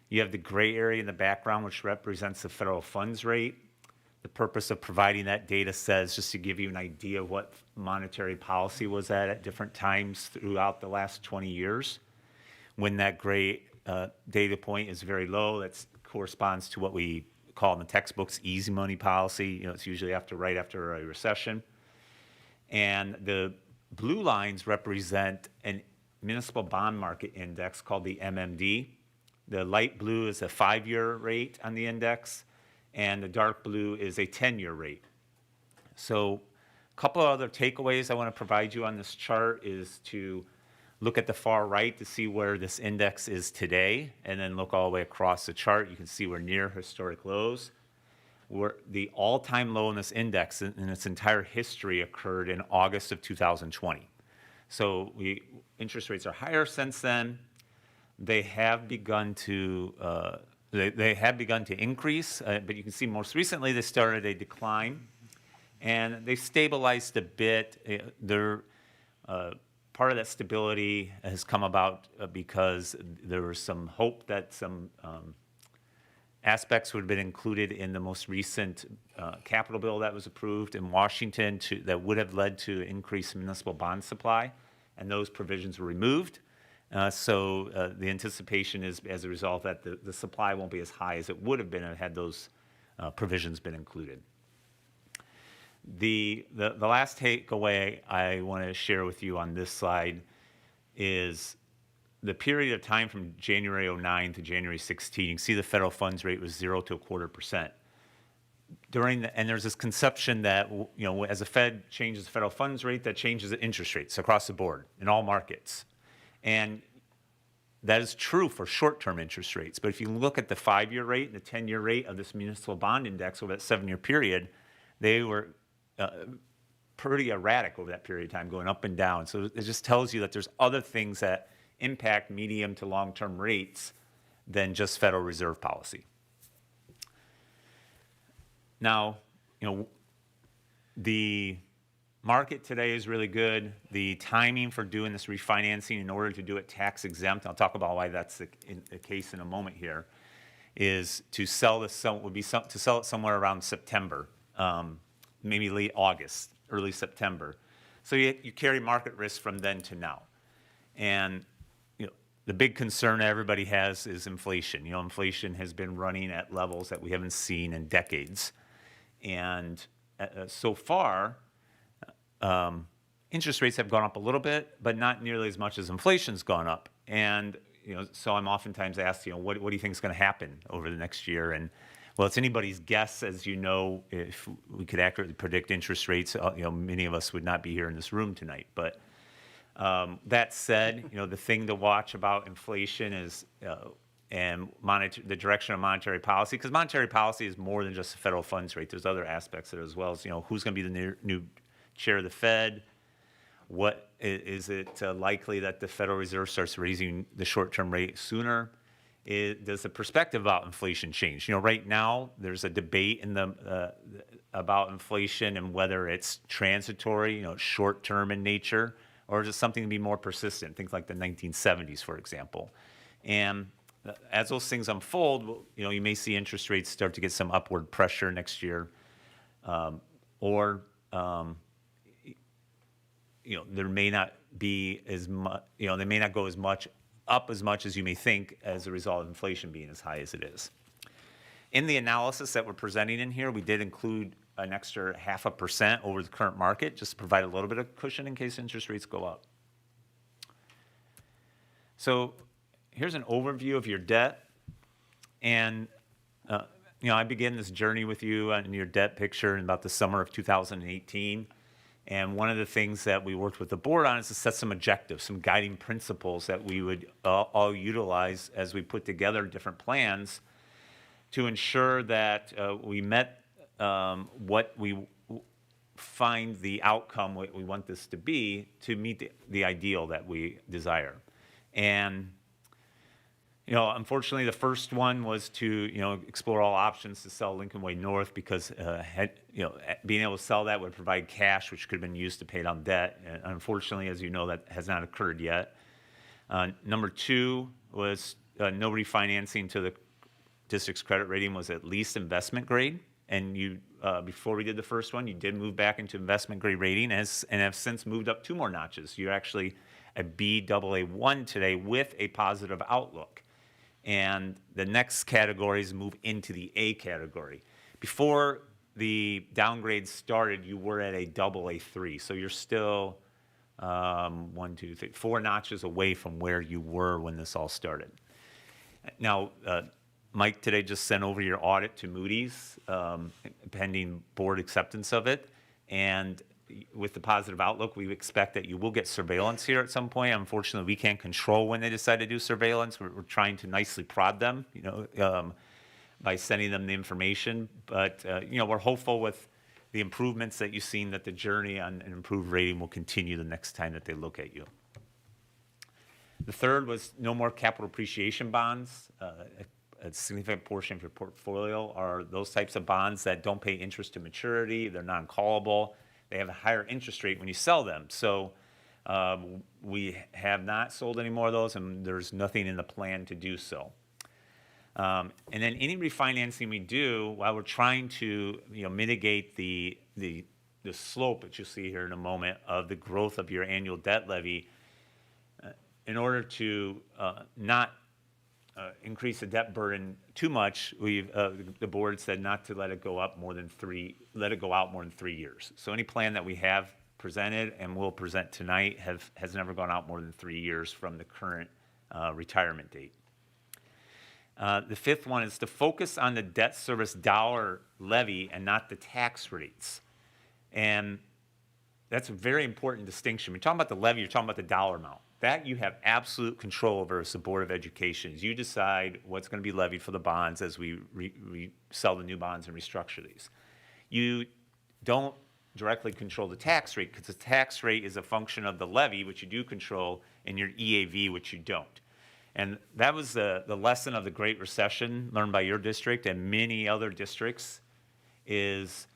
You have the gray area in the background, which represents the federal funds rate. The purpose of providing that data says just to give you an idea of what monetary policy was at different times throughout the last 20 years. When that gray data point is very low, that corresponds to what we call in the textbooks easy money policy. You know, it's usually right after a recession. And the blue lines represent a municipal bond market index called the MMD. The light blue is a 5-year rate on the index, and the dark blue is a 10-year rate. So a couple of other takeaways I want to provide you on this chart is to look at the far right to see where this index is today, and then look all the way across the chart. You can see we're near historic lows. The all-time low in this index in its entire history occurred in August of 2020. So interest rates are higher since then. They have begun to increase, but you can see most recently they started a decline, and they've stabilized a bit. Part of that stability has come about because there was some hope that some aspects would have been included in the most recent capital bill that was approved in Washington that would have led to increased municipal bond supply, and those provisions were removed. So the anticipation is, as a result, that the supply won't be as high as it would have been had those provisions been included. The last takeaway I want to share with you on this slide is the period of time from January 09 to January 16. You can see the federal funds rate was 0 to 0.25%. And there's this conception that, you know, as the Fed changes the federal funds rate, that changes the interest rates across the board in all markets. And that is true for short-term interest rates. But if you look at the 5-year rate and the 10-year rate of this municipal bond index over that 7-year period, they were pretty erratic over that period of time, going up and down. So it just tells you that there's other things that impact medium to long-term rates than just Federal Reserve policy. Now, you know, the market today is really good. The timing for doing this refinancing in order to do it tax exempt, I'll talk about why that's the case in a moment here, is to sell this, to sell it somewhere around September, maybe late August, early September. So you carry market risk from then to now. And you know, the big concern everybody has is inflation. You know, inflation has been running at levels that we haven't seen in decades. And so far, interest rates have gone up a little bit, but not nearly as much as inflation's gone up. And you know, so I'm oftentimes asked, you know, what do you think is going to happen over the next year? And well, it's anybody's guess, as you know. If we could accurately predict interest rates, you know, many of us would not be here in this room tonight. But that said, you know, the thing to watch about inflation is and the direction of monetary policy, because monetary policy is more than just the federal funds rate. There's other aspects of it as well. As, you know, who's going to be the new chair of the Fed? What is it likely that the Federal Reserve starts raising the short-term rate sooner? Does the perspective about inflation change? You know, right now there's a debate about inflation and whether it's transitory, you know, short-term in nature, or is it something to be more persistent? Things like the 1970s, for example. And as those things unfold, you know, you may see interest rates start to get some upward pressure next year, or you know, there may not be as much, you know, they may not go as much up as much as you may think as a result of inflation being as high as it is. In the analysis that we're presenting in here, we did include an extra 0.5% over the current market, just to provide a little bit of cushion in case interest rates go up. So here's an overview of your debt. And you know, I began this journey with you on your debt picture in about the summer of 2018. And one of the things that we worked with the board on is to set some objectives, some guiding principles that we would all utilize as we put together different plans to ensure that we met what we find the outcome, what we want this to be, to meet the ideal that we desire. And You know, unfortunately, the first one was to, explore all options to sell Lincoln Way North because, being able to sell that would provide cash, which could have been used to pay down debt. And unfortunately, as you know, that has not occurred yet. Number two was no refinancing to the district's credit rating was at least investment grade. And you, before we did the first one, you did move back into investment grade rating and have since moved up 2 more notches. You're actually a Baa1 today with a positive outlook. And the next categories move into the A category. Before the downgrade started, you were at a Aa3. So you're still 4 notches away from where you were when this all started. Now, Mike today just sent over your audit to Moody's, pending board acceptance of it. And with the positive outlook, we expect that you will get surveillance here at some point. Unfortunately, we can't control when they decide to do surveillance. We're trying to nicely prod them, by sending them the information. But, we're hopeful with the improvements that you've seen that the journey on an improved rating will continue the next time that they look at you. The third was no more capital appreciation bonds. A significant portion of your portfolio are those types of bonds that don't pay interest to maturity. They're non-callable. They have a higher interest rate when you sell them. So we have not sold any more of those, and there's nothing in the plan to do so. And then any refinancing we do, while we're trying to mitigate the slope that you'll see here in a moment of the growth of your annual debt levy, in order to not increase the debt burden too much, the board said not to let it go out more than 3 years. So any plan that we have presented and will present tonight has never gone out more than 3 years from the current retirement date. The fifth one is to focus on the debt service dollar levy and not the tax rates. And that's a very important distinction. When you're talking about the levy, you're talking about the dollar amount. That you have absolute control over as the Board of Education. You decide what's going to be levied for the bonds as we sell the new bonds and restructure these. You don't directly control the tax rate because the tax rate is a function of the levy, which you do control, and your EAV, which you don't. And that was the lesson of the Great Recession learned by your district and many other districts is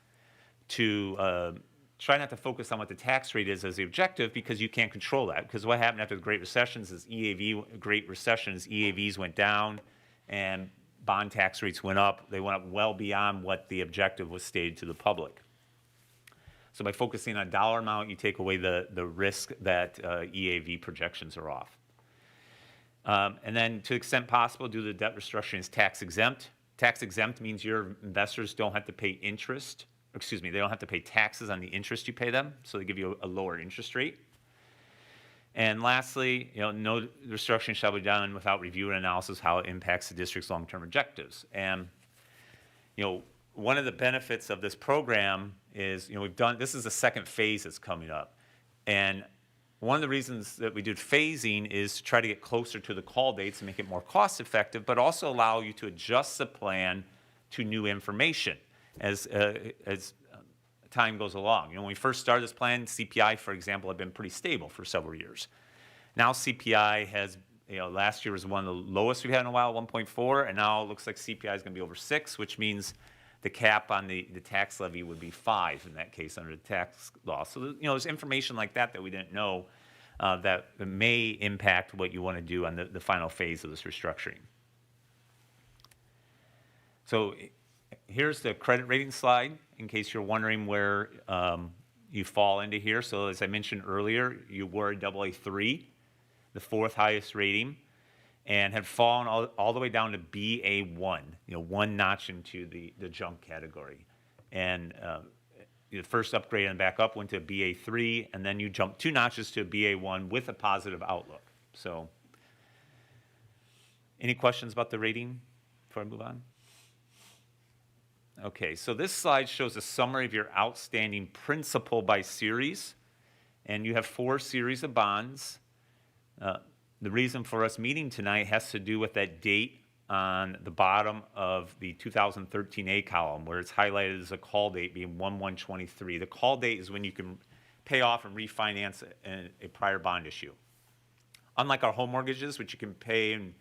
to try not to focus on what the tax rate is as the objective because you can't control that. Because what happened after the Great Recessions is Great Recessions, EAVs went down and bond tax rates went up. They went up well beyond what the objective was stated to the public. So by focusing on dollar amount, you take away the risk that EAV projections are off. And then to the extent possible, do the debt restructuring as tax exempt. Tax exempt means your investors don't have to pay interest. They don't have to pay taxes on the interest you pay them, so they give you a lower interest rate. And lastly, no restructuring shall be done without review and analysis how it impacts the district's long-term objectives. And one of the benefits of this program is this is the second phase that's coming up, and one of the reasons that we did phasing is to try to get closer to the call dates and make it more cost-effective, but also allow you to adjust the plan to new information as time goes along. When we first started this plan, CPI, for example, had been pretty stable for several years. Now CPI has, last year was one of the lowest we've had in a while, 1.4, and now it looks like CPI is going to be over 6, which means the cap on the tax levy would be 5 in that case under the tax law. So, there's information like that we didn't know that may impact what you want to do on the final phase of this restructuring. So here's the credit rating slide in case you're wondering where you fall into here. So as I mentioned earlier, you were a Aa3, the 4th highest rating, and had fallen all the way down to Ba1, 1 notch into the junk category. And the first upgrade and back up went to Ba3, and then you jumped 2 notches to Ba1 with a positive outlook. So any questions about the rating before I move on? Okay, so this slide shows a summary of your outstanding principal by series, and you have 4 series of bonds. The reason for us meeting tonight has to do with that date on the bottom of the 2013A column where it's highlighted as a call date being 1/1/23. The call date is when you can pay off and refinance a prior bond issue. Unlike our home mortgages, which you can pay in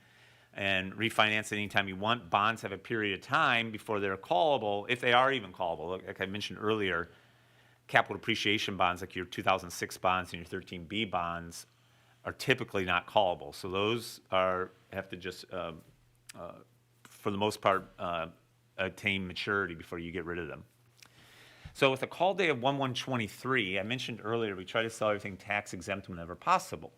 and refinance anytime you want. Bonds have a period of time before they're callable, if they are even callable. Like I mentioned earlier, capital appreciation bonds, like your 2006 bonds and your 13B bonds, are typically not callable. So those have to just, for the most part, attain maturity before you get rid of them. So with a call date of 1/1/23, I mentioned earlier, we try to sell everything tax exempt whenever possible.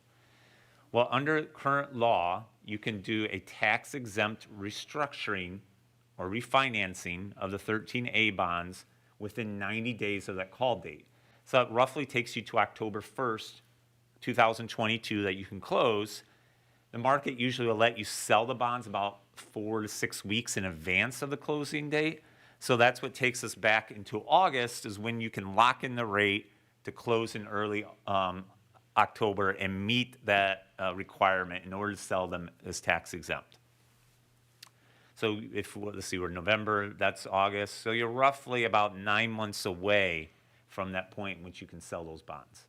Well, under current law, you can do a tax exempt restructuring or refinancing of the 13A bonds within 90 days of that call date. So it roughly takes you to October 1st, 2022 that you can close. The market usually will let you sell the bonds about 4 to 6 weeks in advance of the closing date. So that's what takes us back into August, is when you can lock in the rate to close in early October and meet that requirement in order to sell them as tax exempt. So let's see, we're November, that's August. So you're roughly about 9 months away from that point in which you can sell those bonds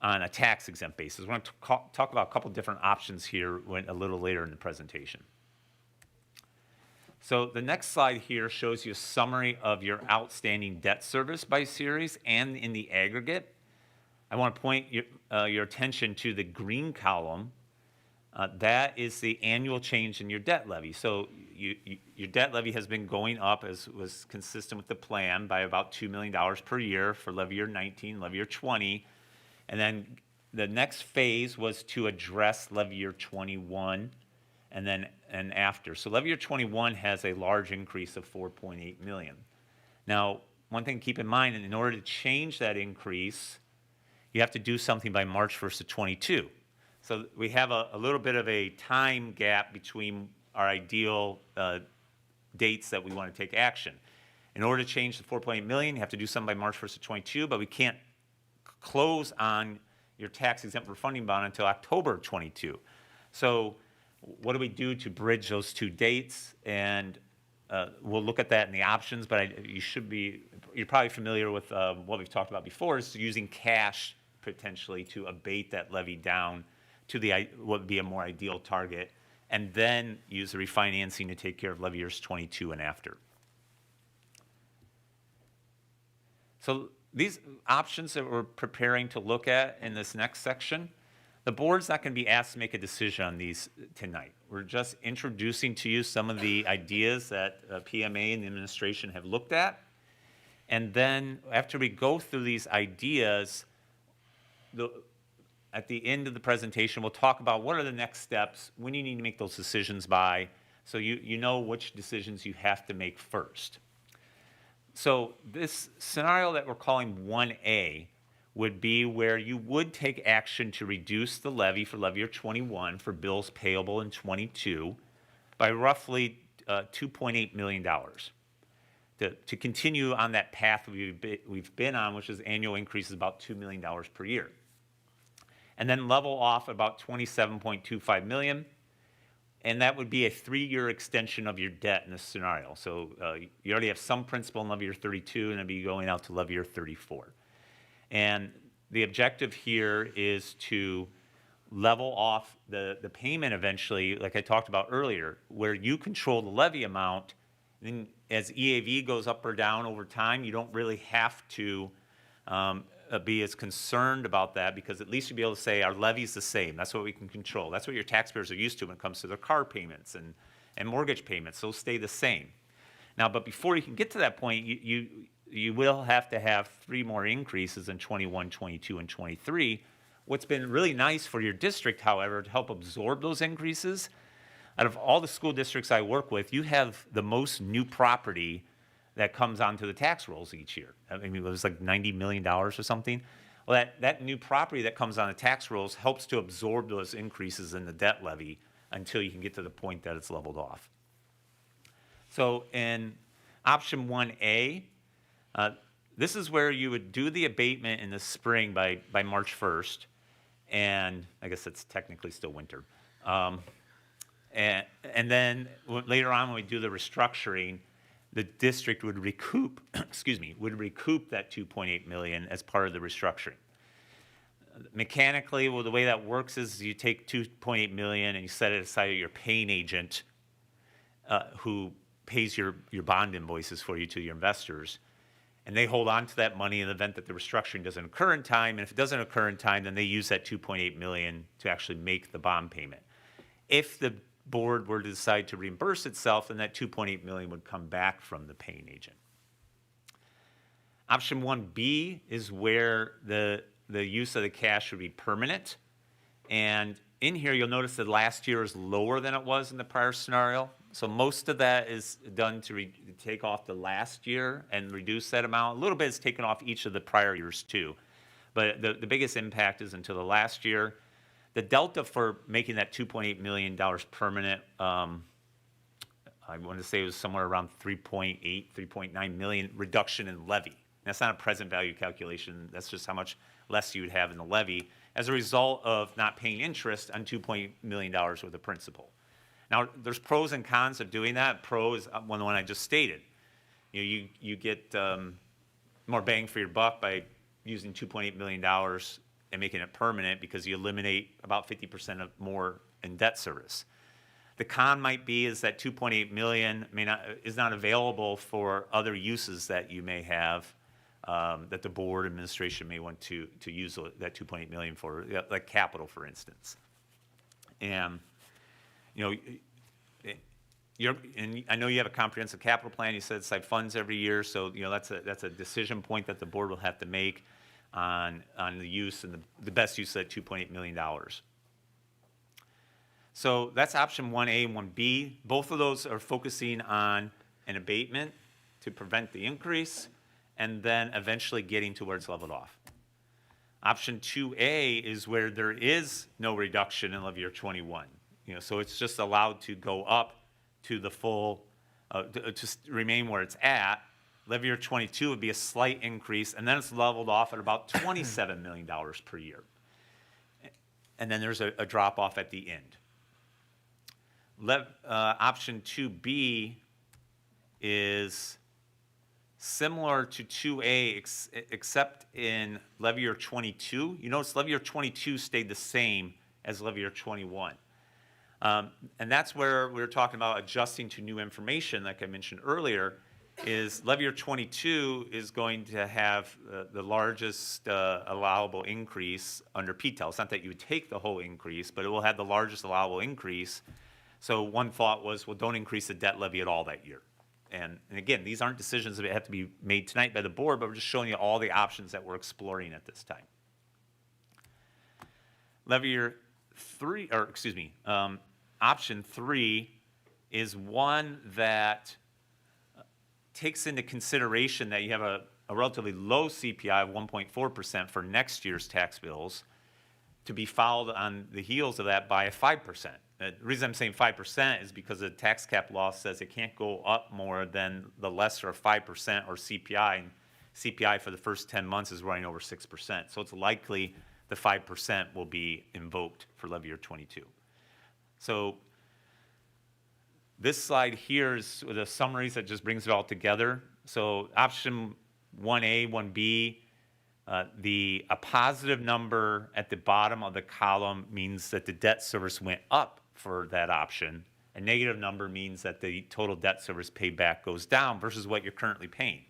on a tax exempt basis. We're going to talk about a couple different options here a little later in the presentation. So the next slide here shows you a summary of your outstanding debt service by series and in the aggregate. I want to point your attention to the green column. That is the annual change in your debt levy. So your debt levy has been going up, as was consistent with the plan, by about $2 million per year for levy year 19, levy year 20. And then the next phase was to address levy year 21 and after. So levy year 21 has a large increase of $4.8 million. Now, one thing to keep in mind, in order to change that increase, you have to do something by March 1st of 22. So we have a little bit of a time gap between our ideal dates that we want to take action. In order to change the $4.8 million, you have to do something by March 1st of 22, but we can't close on your tax-exempt refunding bond until October of 22. So what do we do to bridge those two dates? And we'll look at that in the options, but you're probably familiar with what we've talked about before, is using cash potentially to abate that levy down to what would be a more ideal target, and then use the refinancing to take care of levy years 22 and after. So these options that we're preparing to look at in this next section, the board's not going to be asked to make a decision on these tonight. We're just introducing to you some of the ideas that PMA and the administration have looked at. And then after we go through these ideas, at the end of the presentation, we'll talk about what are the next steps, when you need to make those decisions by, so you know which decisions you have to make first. So this scenario that we're calling 1A would be where you would take action to reduce the levy for levy year 21 for bills payable in 22 by roughly $2.8 million. To continue on that path we've been on, which is annual increases about $2 million per year. And then level off about $27.25 million, and that would be a 3-year extension of your debt in this scenario. So you already have some principal in levy year 32, and it'd be going out to levy year 34. And the objective here is to level off the payment eventually, like I talked about earlier, where you control the levy amount. Then as EAV goes up or down over time, you don't really have to be as concerned about that, because at least you'll be able to say our levy's the same. That's what we can control. That's what your taxpayers are used to when it comes to their car payments and mortgage payments. They'll stay the same. Now, but before you can get to that point, you will have to have 3 more increases in 21, 22, and 23. What's been really nice for your district, however, to help absorb those increases, out of all the school districts I work with, you have the most new property that comes onto the tax rolls each year. I mean, it was like $90 million or something. Well, that new property that comes on the tax rolls helps to absorb those increases in the debt levy until you can get to the point that it's leveled off. So in option 1A, this is where you would do the abatement in the spring by March 1st, and I guess it's technically still winter. And then later on, when we do the restructuring, the district would recoup, would recoup that $2.8 million as part of the restructuring. Mechanically, well, the way that works is you take 2.8 million and you set it aside at your paying agent, who pays your bond invoices for you to your investors. And they hold on to that money in the event that the restructuring doesn't occur in time. And if it doesn't occur in time, then they use that 2.8 million to actually make the bond payment. If the board were to decide to reimburse itself, then that 2.8 million would come back from the paying agent. Option 1B is where the use of the cash would be permanent. And in here, you'll notice that last year is lower than it was in the prior scenario. So most of that is done to take off the last year and reduce that amount. A little bit is taken off each of the prior years too. But the biggest impact is until the last year. The delta for making that $2.8 million permanent, I want to say it was somewhere around 3.9 million reduction in levy. That's not a present value calculation. That's just how much less you would have in the levy as a result of not paying interest on $2.8 million worth of principal. Now, there's pros and cons of doing that. Pro is the one I just stated. You get more bang for your buck by using $2.8 million and making it permanent because you eliminate about 50% of more in debt service. The con might be is that 2.8 million is not available for other uses that you may have, that the board administration may want to use that 2.8 million for, like capital, for instance. And and I know you have a comprehensive capital plan. You set aside funds every year, so that's a decision point that the board will have to make on the use and the best use of that $2.8 million. So that's option 1A and 1B. Both of those are focusing on an abatement to prevent the increase and then eventually getting to where it's leveled off. Option 2A is where there is no reduction in levy year 21. So it's just allowed to go up to the full, to remain where it's at. Levy year 22 would be a slight increase, and then it's leveled off at about $27 million per year. And then there's a drop off at the end. Option 2B is similar to 2A, except in levy year 22. You notice levy year 22 stayed the same as levy year 21. And that's where we were talking about adjusting to new information, like I mentioned earlier, is levy year 22 is going to have the largest allowable increase under PTEL. It's not that you would take the whole increase, but it will have the largest allowable increase. So one thought was, well, don't increase the debt levy at all that year. And again, these aren't decisions that have to be made tonight by the board, but we're just showing you all the options that we're exploring at this time. Levy year 3, or excuse me, option 3 is one that takes into consideration that you have a relatively low CPI of 1.4% for next year's tax bills to be followed on the heels of that by a 5%. The reason I'm saying 5% is because the tax cap law says it can't go up more than the lesser of 5% or CPI, and CPI for the first 10 months is running over 6%. So it's likely the 5% will be invoked for levy year 22. So this slide here is the summaries that just brings it all together. So option 1A, 1B, a positive number at the bottom of the column means that the debt service went up for that option. A negative number means that the total debt service paid back goes down versus what you're currently paying.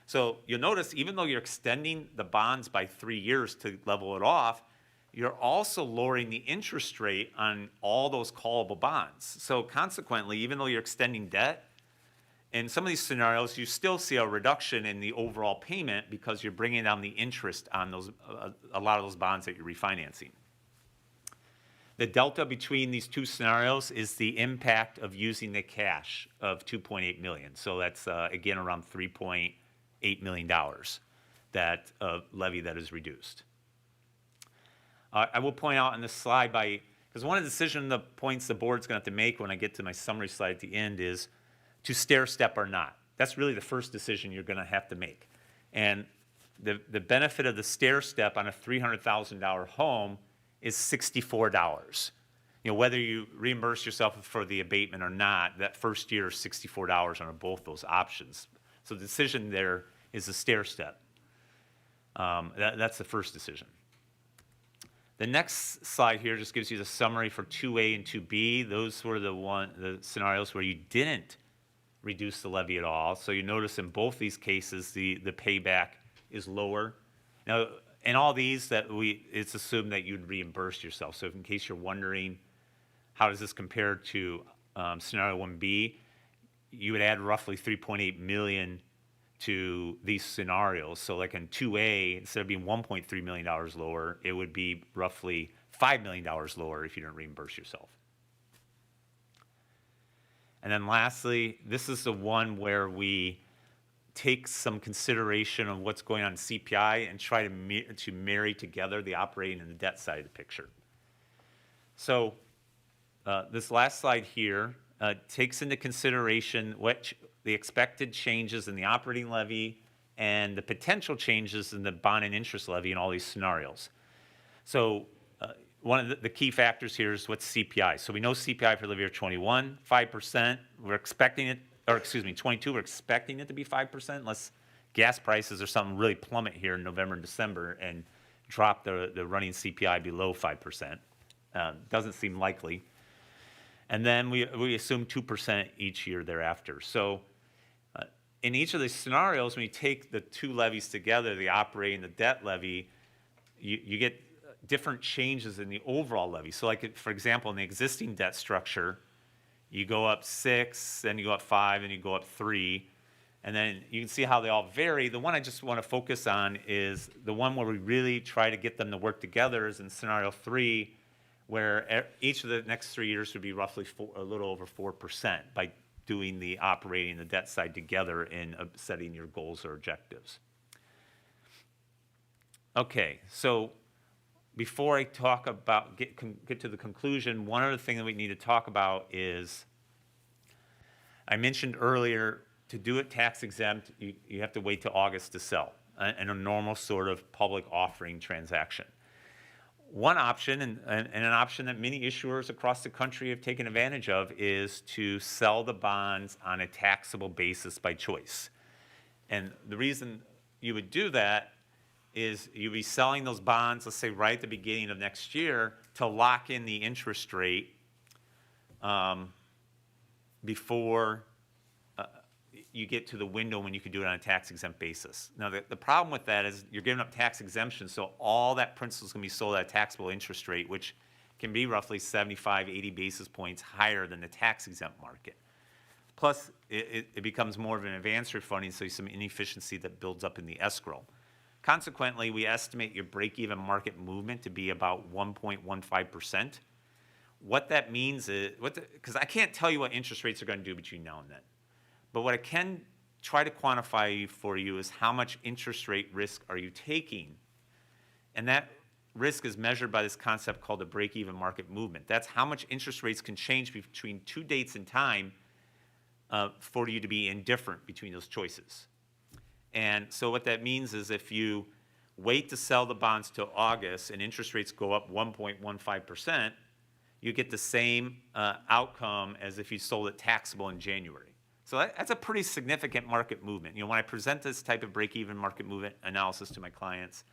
So you'll notice even though you're extending the bonds by 3 years to level it off, you're also lowering the interest rate on all those callable bonds. So consequently, even though you're extending debt, in some of these scenarios, you still see a reduction in the overall payment because you're bringing down the interest on those, a lot of those bonds that you're refinancing. The delta between these two scenarios is the impact of using the cash of $2.8 million. So that's, again, around $3.8 million that levy that is reduced. I will point out on this slide, because one of the points the board's going to have to make when I get to my summary slide at the end is to stair step or not. That's really the first decision you're going to have to make. And the benefit of the stair step on a $300,000 home is $64. Whether you reimburse yourself for the abatement or not, that first year is $64 on both those options. So the decision there is a stair step. That's the first decision. The next slide here just gives you the summary for 2A and 2B. Those were the scenarios where you didn't reduce the levy at all. So you notice in both these cases, the payback is lower. Now, in all these, it's assumed that you'd reimburse yourself. So in case you're wondering, how does this compare to scenario 1B, you would add roughly $3.8 million to these scenarios. So like in 2A, instead of being $1.3 million lower, it would be roughly $5 million lower if you didn't reimburse yourself. And then lastly, this is the one where we take some consideration of what's going on in CPI and try to marry together the operating and the debt side of the picture. So this last slide here takes into consideration the expected changes in the operating levy and the potential changes in the bond and interest levy in all these scenarios. So one of the key factors here is what's CPI. So we know CPI for levy year 21, 5%. We're expecting it, or excuse me, 22, we're expecting it to be 5% unless gas prices or something really plummet here in November and December and drop the running CPI below 5%. Doesn't seem likely. And then we assume 2% each year thereafter. So in each of these scenarios, when you take the two levies together, the operating and the debt levy, you get different changes in the overall levy. So like, for example, in the existing debt structure, you go up 6, then you go up 5, and you go up 3. And then you can see how they all vary. The one I just want to focus on is the one where we really try to get them to work together is in scenario 3, where each of the next 3 years would be roughly a little over 4% by doing the operating and the debt side together in setting your goals or objectives. Okay, so before I talk about, get to the conclusion, one other thing that we need to talk about is, I mentioned earlier, to do it tax exempt, you have to wait till August to sell in a normal sort of public offering transaction. One option, and an option that many issuers across the country have taken advantage of, is to sell the bonds on a taxable basis by choice. And the reason you would do that is you'd be selling those bonds, let's say right at the beginning of next year, to lock in the interest rate before you get to the window when you can do it on a tax-exempt basis. Now, the problem with that is you're giving up tax exemption, so all that principal is going to be sold at a taxable interest rate, which can be roughly 75, 80 basis points higher than the tax-exempt market. Plus, it becomes more of an advance refunding, so some inefficiency that builds up in the escrow. Consequently, we estimate your break-even market movement to be about 1.15%. What that means is, because I can't tell you what interest rates are going to do between now and then, but what I can try to quantify for you is how much interest rate risk are you taking. And that risk is measured by this concept called the break-even market movement. That's how much interest rates can change between two dates in time for you to be indifferent between those choices. And so what that means is if you wait to sell the bonds till August and interest rates go up 1.15%, you get the same outcome as if you sold it taxable in January. So that's a pretty significant market movement. You know, when I present this type of break-even market movement analysis to my clients,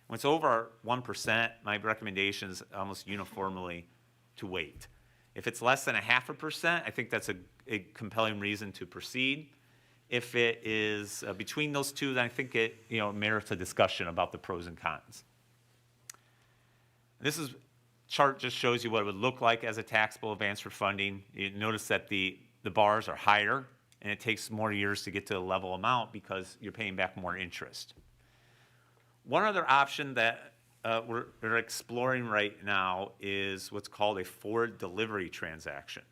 when it's over 1%, my recommendation is almost uniformly to wait. If it's less than 0.5%, I think that's a compelling reason to proceed. If it is between those two, then I think it merits a discussion about the pros and cons. This chart just shows you what it would look like as a taxable advance refunding. You notice that the bars are higher, and it takes more years to get to the level amount because you're paying back more interest. One other option that we're exploring right now is what's called a forward delivery transaction.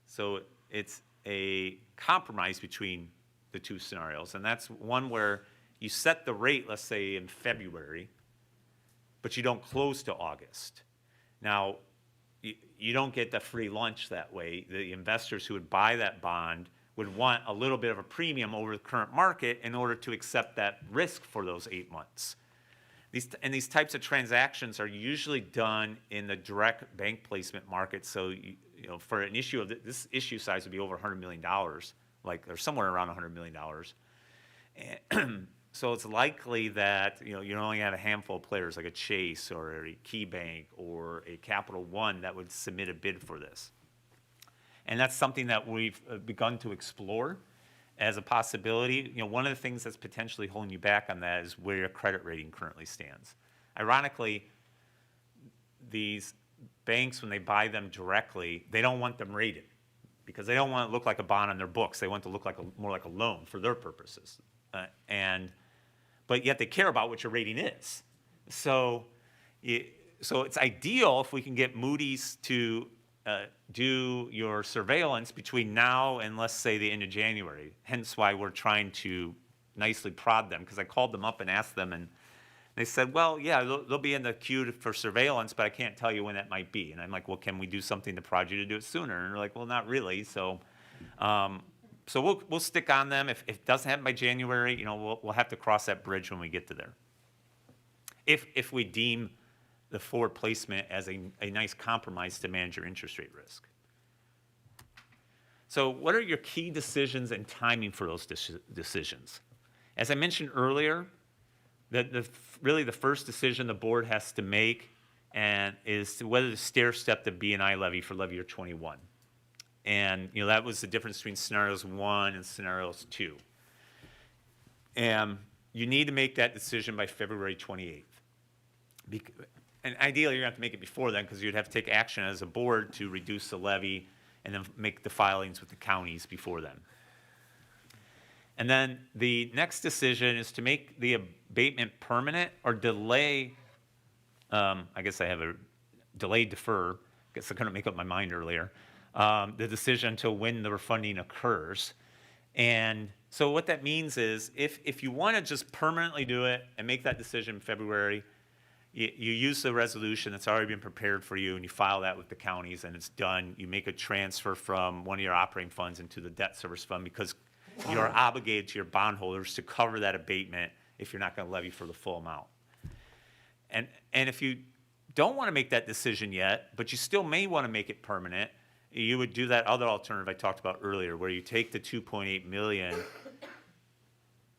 So it's a compromise between the two scenarios, and that's one where you set the rate, let's say in February, but you don't close to August. Now, you don't get the free lunch that way. The investors who would buy that bond would want a little bit of a premium over the current market in order to accept that risk for those 8 months. These types of transactions are usually done in the direct bank placement market. So, for an issue of this issue size would be over $100 million, or somewhere around $100 million. So it's likely that, you only have a handful of players like a Chase or a KeyBank or a Capital One that would submit a bid for this. And that's something that we've begun to explore as a possibility. One of the things that's potentially holding you back on that is where your credit rating currently stands. Ironically, these banks, when they buy them directly, they don't want them rated because they don't want it to look like a bond on their books. They want it to look like more like a loan for their purposes. But yet they care about what your rating is. So it's ideal if we can get Moody's to do your surveillance between now and, let's say, the end of January. Hence why we're trying to nicely prod them, because I called them up and asked them, and they said, well, yeah, they'll be in the queue for surveillance, but I can't tell you when that might be. And I'm like, well, can we do something to prod you to do it sooner? And they're like, well, not really. So we'll stick on them. If it doesn't happen by January, we'll have to cross that bridge when we get to there. If we deem the forward placement as a nice compromise to manage your interest rate risk. So what are your key decisions and timing for those decisions? As I mentioned earlier, really the first decision the board has to make is whether to stair-step the B&I levy for levy year 21. And that was the difference between scenarios 1 and scenarios 2. And you need to make that decision by February 28th. And ideally, you're going to have to make it before then, because you'd have to take action as a board to reduce the levy and then make the filings with the counties before then. And then the next decision is to make the abatement permanent or delay. I guess I have a delay defer. I guess I couldn't make up my mind earlier. The decision until when the refunding occurs. And so what that means is if you want to just permanently do it and make that decision in February, you use the resolution that's already been prepared for you and you file that with the counties and it's done. You make a transfer from one of your operating funds into the debt service fund because you're obligated to your bondholders to cover that abatement if you're not going to levy for the full amount. And if you don't want to make that decision yet, but you still may want to make it permanent, you would do that other alternative I talked about earlier, where you take the $2.8 million,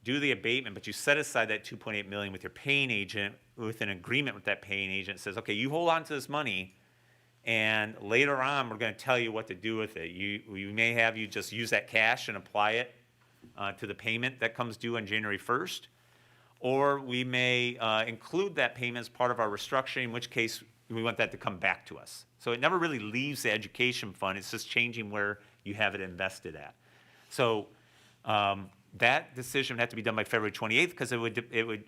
do the abatement, but you set aside that $2.8 million with your paying agent, with an agreement with that paying agent. It says, okay, you hold on to this money, and later on we're going to tell you what to do with it. We may have you just use that cash and apply it to the payment that comes due on January 1st, or we may include that payment as part of our restructuring, in which case we want that to come back to us. So it never really leaves the education fund. It's just changing where you have it invested at. So that decision would have to be done by February 28th because it would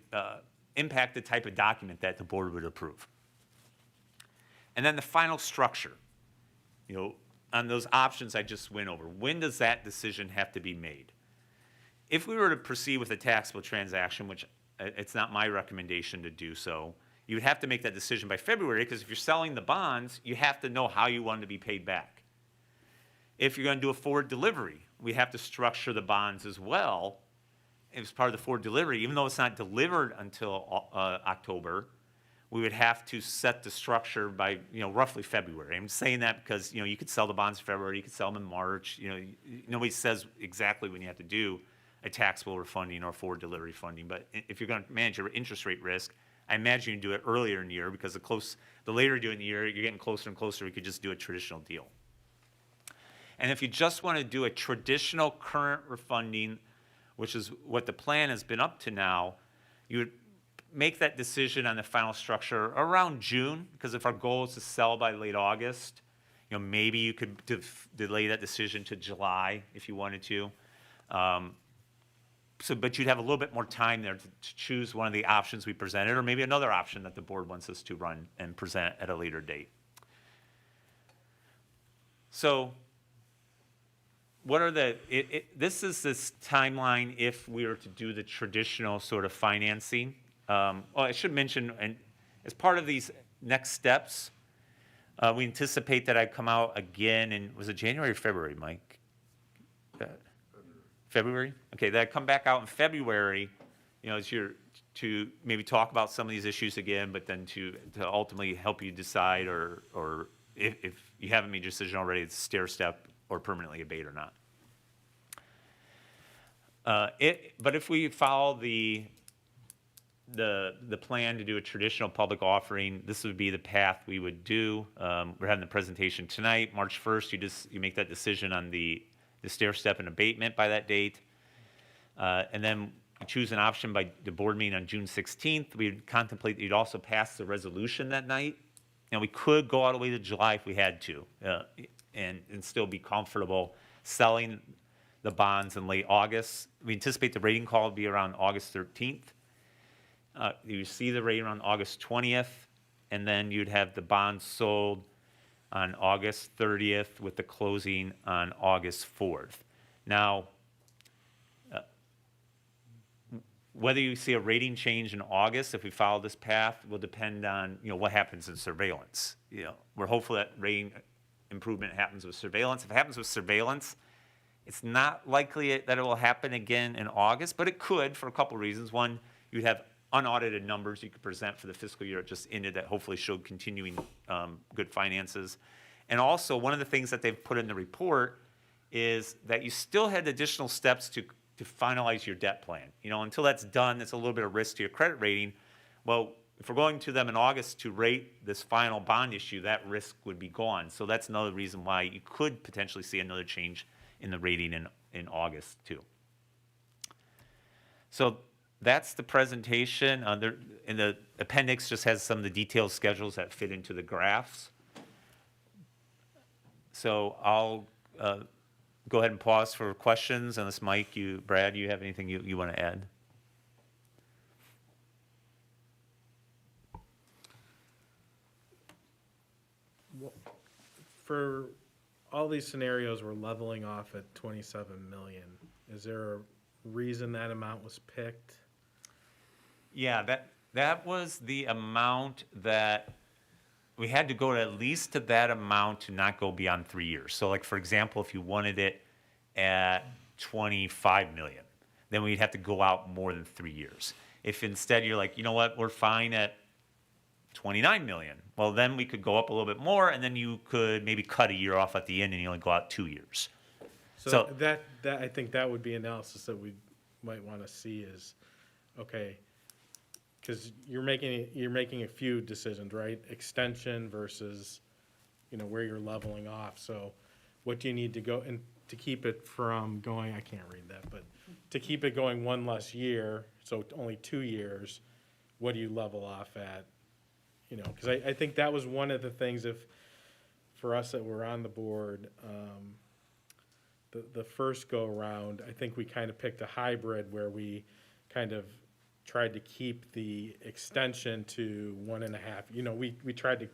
impact the type of document that the board would approve. And then the final structure, on those options I just went over. When does that decision have to be made? If we were to proceed with a taxable transaction, which it's not my recommendation to do so, you would have to make that decision by February because if you're selling the bonds, you have to know how you want to be paid back. If you're going to do a forward delivery, we have to structure the bonds as well as part of the forward delivery. Even though it's not delivered until October, we would have to set the structure by roughly February. I'm saying that because you could sell the bonds in February, you could sell them in March. Nobody says exactly when you have to do a taxable refunding or forward delivery funding. But if you're going to manage your interest rate risk, I imagine you do it earlier in the year because the later you do it in the year, you're getting closer and closer. We could just do a traditional deal. And if you just want to do a traditional current refunding, which is what the plan has been up to now, you would make that decision on the final structure around June, because if our goal is to sell by late August, maybe you could delay that decision to July if you wanted to. But you'd have a little bit more time there to choose one of the options we presented, or maybe another option that the board wants us to run and present at a later date. So what are this is this timeline if we were to do the traditional sort of financing. I should mention, and as part of these next steps, we anticipate that I'd come out again was it January or February, Mike? February? Okay, that I'd come back out in February, to maybe talk about some of these issues again, but then to ultimately help you decide, or if you haven't made your decision already, it's stair step or permanently abate or not. But if we follow the plan to do a traditional public offering, this would be the path we would do. We're having the presentation tonight, March 1st. You make that decision on the stair step and abatement by that date. And then you choose an option by the board meeting on June 16th. We'd contemplate that you'd also pass the resolution that night. And we could go all the way to July if we had to, and still be comfortable selling the bonds in late August. We anticipate the rating call will be around August 13th. You see the rate around August 20th, and then you'd have the bonds sold on August 30th with the closing on August 4th. Now, whether you see a rating change in August, if we follow this path, will depend on, what happens in surveillance. We're hopeful that rating improvement happens with surveillance. If it happens with surveillance, it's not likely that it will happen again in August, but it could for a couple reasons. One, you'd have unaudited numbers you could present for the fiscal year it just ended that hopefully showed continuing good finances. And also, one of the things that they've put in the report is that you still had additional steps to finalize your debt plan. Until that's done, it's a little bit of risk to your credit rating. Well, if we're going to them in August to rate this final bond issue, that risk would be gone. So that's another reason why you could potentially see another change in the rating in August too. So that's the presentation. In the appendix just has some of the detailed schedules that fit into the graphs. So I'll go ahead and pause for questions, unless Mike, Brad, you have anything you want to add? For all these scenarios, we're leveling off at 27 million. Is there a reason that amount was picked? Yeah, that was the amount that we had to go at least to that amount to not go beyond 3 years. So like, for example, if you wanted it at 25 million, then we'd have to go out more than 3 years. If instead you're like, you know what, we're fine at 29 million, well, then we could go up a little bit more, and then you could maybe cut a year off at the end and you only go out 2 years. So that I think that would be analysis that we might want to see is, okay, because you're making a few decisions, right? Extension versus, where you're leveling off. So what do you need to go, and to keep it from going, I can't read that, but to keep it going one less year, so only 2 years, what do you level off at? Because I think that was one of the things, for us that were on the board, the first go around, I think we kind of picked a hybrid where we kind of tried to keep the extension to 1.5. We tried to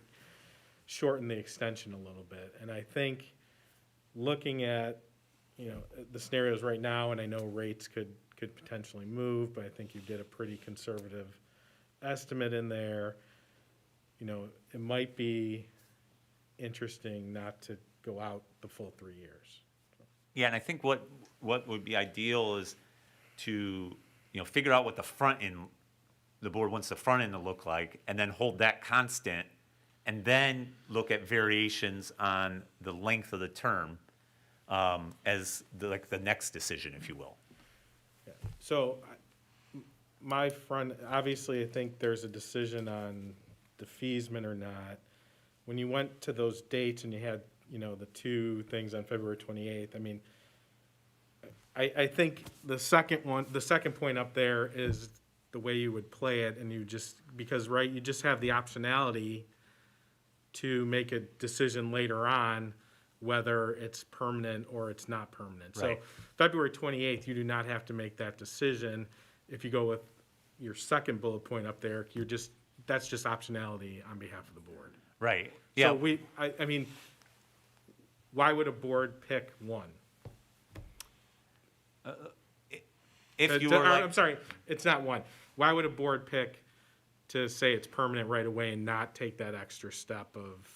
shorten the extension a little bit. And I think looking at, the scenarios right now, and I know rates could potentially move, but I think you did a pretty conservative estimate in there. It might be interesting not to go out the full 3 years. Yeah, and I think what would be ideal is to figure out what the board wants the front end to look like, and then hold that constant, and then look at variations on the length of the term as the next decision, if you will. Yeah. So my front, obviously, I think there's a decision on defeasement or not. When you went to those dates and you had, the two things on February 28th, I mean, I think the second point up there is the way you would play it, and you just have the optionality to make a decision later on whether it's permanent or it's not permanent. Right. So February 28th, you do not have to make that decision. If you go with your second bullet point up there, that's just optionality on behalf of the board. Right. Yeah. So I mean, why would a board pick one? If you were like, I'm sorry, it's not one. Why would a board pick to say it's permanent right away and not take that extra step of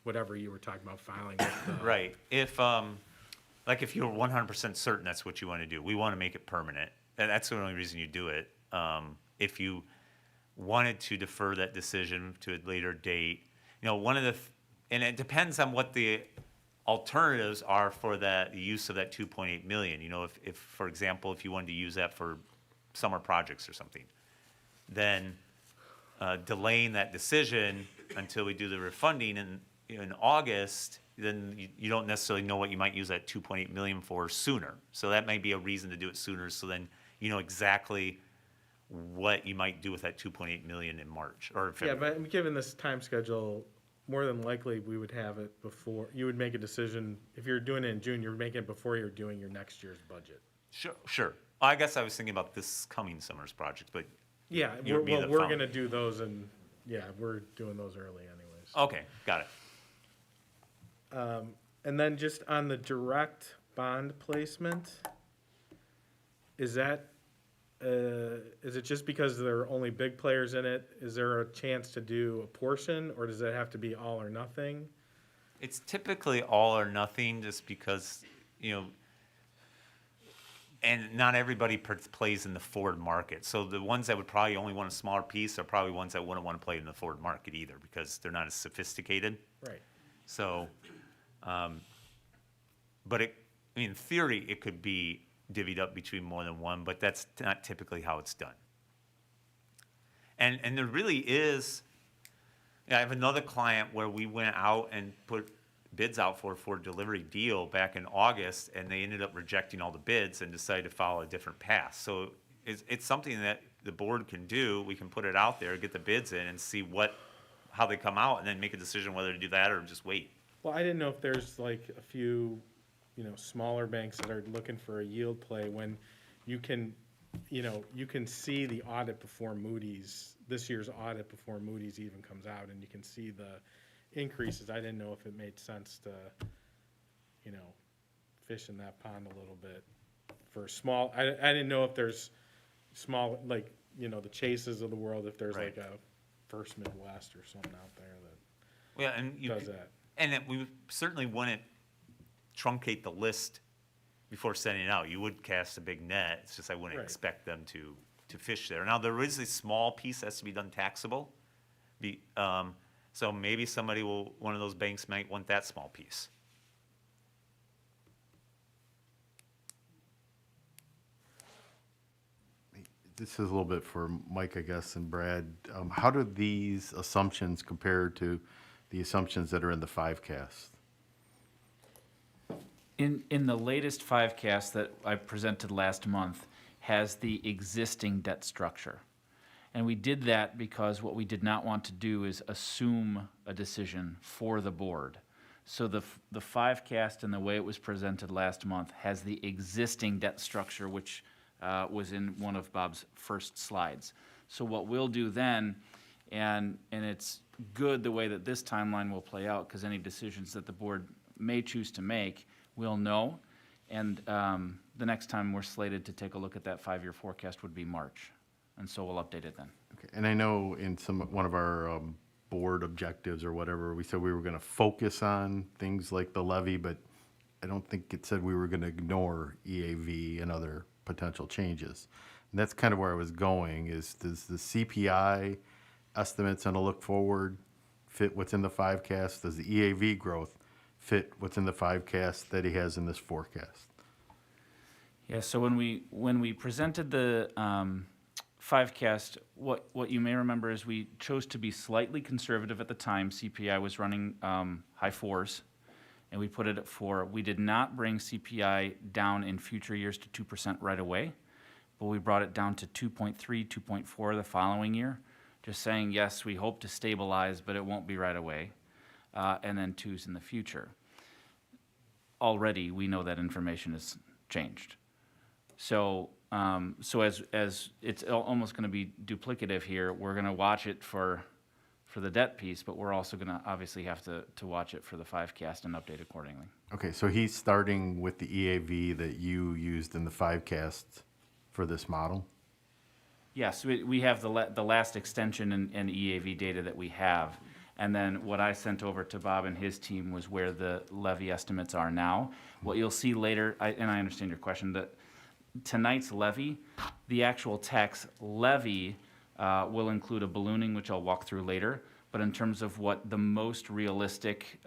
whatever you were talking about filing with the... Right. If if you're 100% certain that's what you want to do, we want to make it permanent. And that's the only reason you do it. If you wanted to defer that decision to a later date, and it depends on what the alternatives are for that, the use of that 2.8 million. You know, if, for example, if you wanted to use that for summer projects or something, then delaying that decision until we do the refunding in August, then you don't necessarily know what you might use that 2.8 million for sooner. So that may be a reason to do it sooner, so then you know exactly what you might do with that 2.8 million in March or February. Yeah, but given this time schedule, more than likely, we would have it before, you would make a decision, if you're doing it in June, you're making it before you're doing your next year's budget. Sure. I guess I was thinking about this coming summer's project, but Yeah, you would be the we're following. gonna do those and, yeah, we're doing those early anyways. Okay, got it. And then just on the direct bond placement, is it just because there are only big players in it? Is there a chance to do a portion, or does it have to be all or nothing? It's typically all or nothing, just because, you know, and not everybody plays in the forward market. So the ones that would probably only want a smaller piece are probably ones that wouldn't want to play in the forward market either, because they're not as sophisticated. Right. So, but in theory, it could be divvied up between more than one, but that's not typically how it's done. And there really is, I have another client where we went out and put bids out for a delivery deal back in August, and they ended up rejecting all the bids and decided to follow a different path. So it's something that the board can do. We can put it out there, get the bids in, and see how they come out, and then make a decision whether to do that or just wait. Well, I didn't know if there's like a few, smaller banks that are looking for a yield play when you can see the audit before Moody's, this year's audit before Moody's even comes out, and you can see the increases. I didn't know if it made sense to, fish in that pond a little bit for small, I didn't know if there's small, like, the Chases of the world, if there's Right. like a First Midwest or something out there that Yeah, and does that. And that we certainly wouldn't truncate the list before sending it out. You would cast a big net. It's just I wouldn't Right. expect them to fish there. Now, there is a small piece that has to be done taxable. So maybe one of those banks might want that small piece. This is a little bit for Mike, I guess, and Brad. How do these assumptions compare to the assumptions that are in the 5-cast? In the latest 5-cast that I presented last month has the existing debt structure. And we did that because what we did not want to do is assume a decision for the board. So the 5-cast and the way it was presented last month has the existing debt structure, which was in one of Bob's first slides. So what we'll do then, and it's good the way that this timeline will play out, because any decisions that the board may choose to make, we'll know. And the next time we're slated to take a look at that 5-year forecast would be March. And so we'll update it then. Okay. And I know in one of our board objectives or whatever, we said we were going to focus on things like the levy, but I don't think it said we were going to ignore EAV and other potential changes. And that's kind of where I was going, is does the CPI estimates on a look forward fit what's in the 5-cast? Does the EAV growth fit what's in the 5-cast that he has in this forecast? Yeah, so when we presented the 5-cast, what you may remember is we chose to be slightly conservative at the time. CPI was running high 4s, and we put it at 4. We did not bring CPI down in future years to 2% right away, but we brought it down to 2.3, 2.4 the following year, just saying, yes, we hope to stabilize, but it won't be right away, and then 2s in the future. Already, we know that information has changed. So as it's almost going to be duplicative here, we're going to watch it for the debt piece, but we're also going to obviously have to watch it for the 5-cast and update accordingly. Okay, so he's starting with the EAV that you used in the 5-cast for this model? Yes, we have the last extension and EAV data that we have. And then what I sent over to Bob and his team was where the levy estimates are now. What you'll see later, and I understand your question, that tonight's levy, the actual tax levy will include a ballooning, which I'll walk through later. But in terms of what the most realistic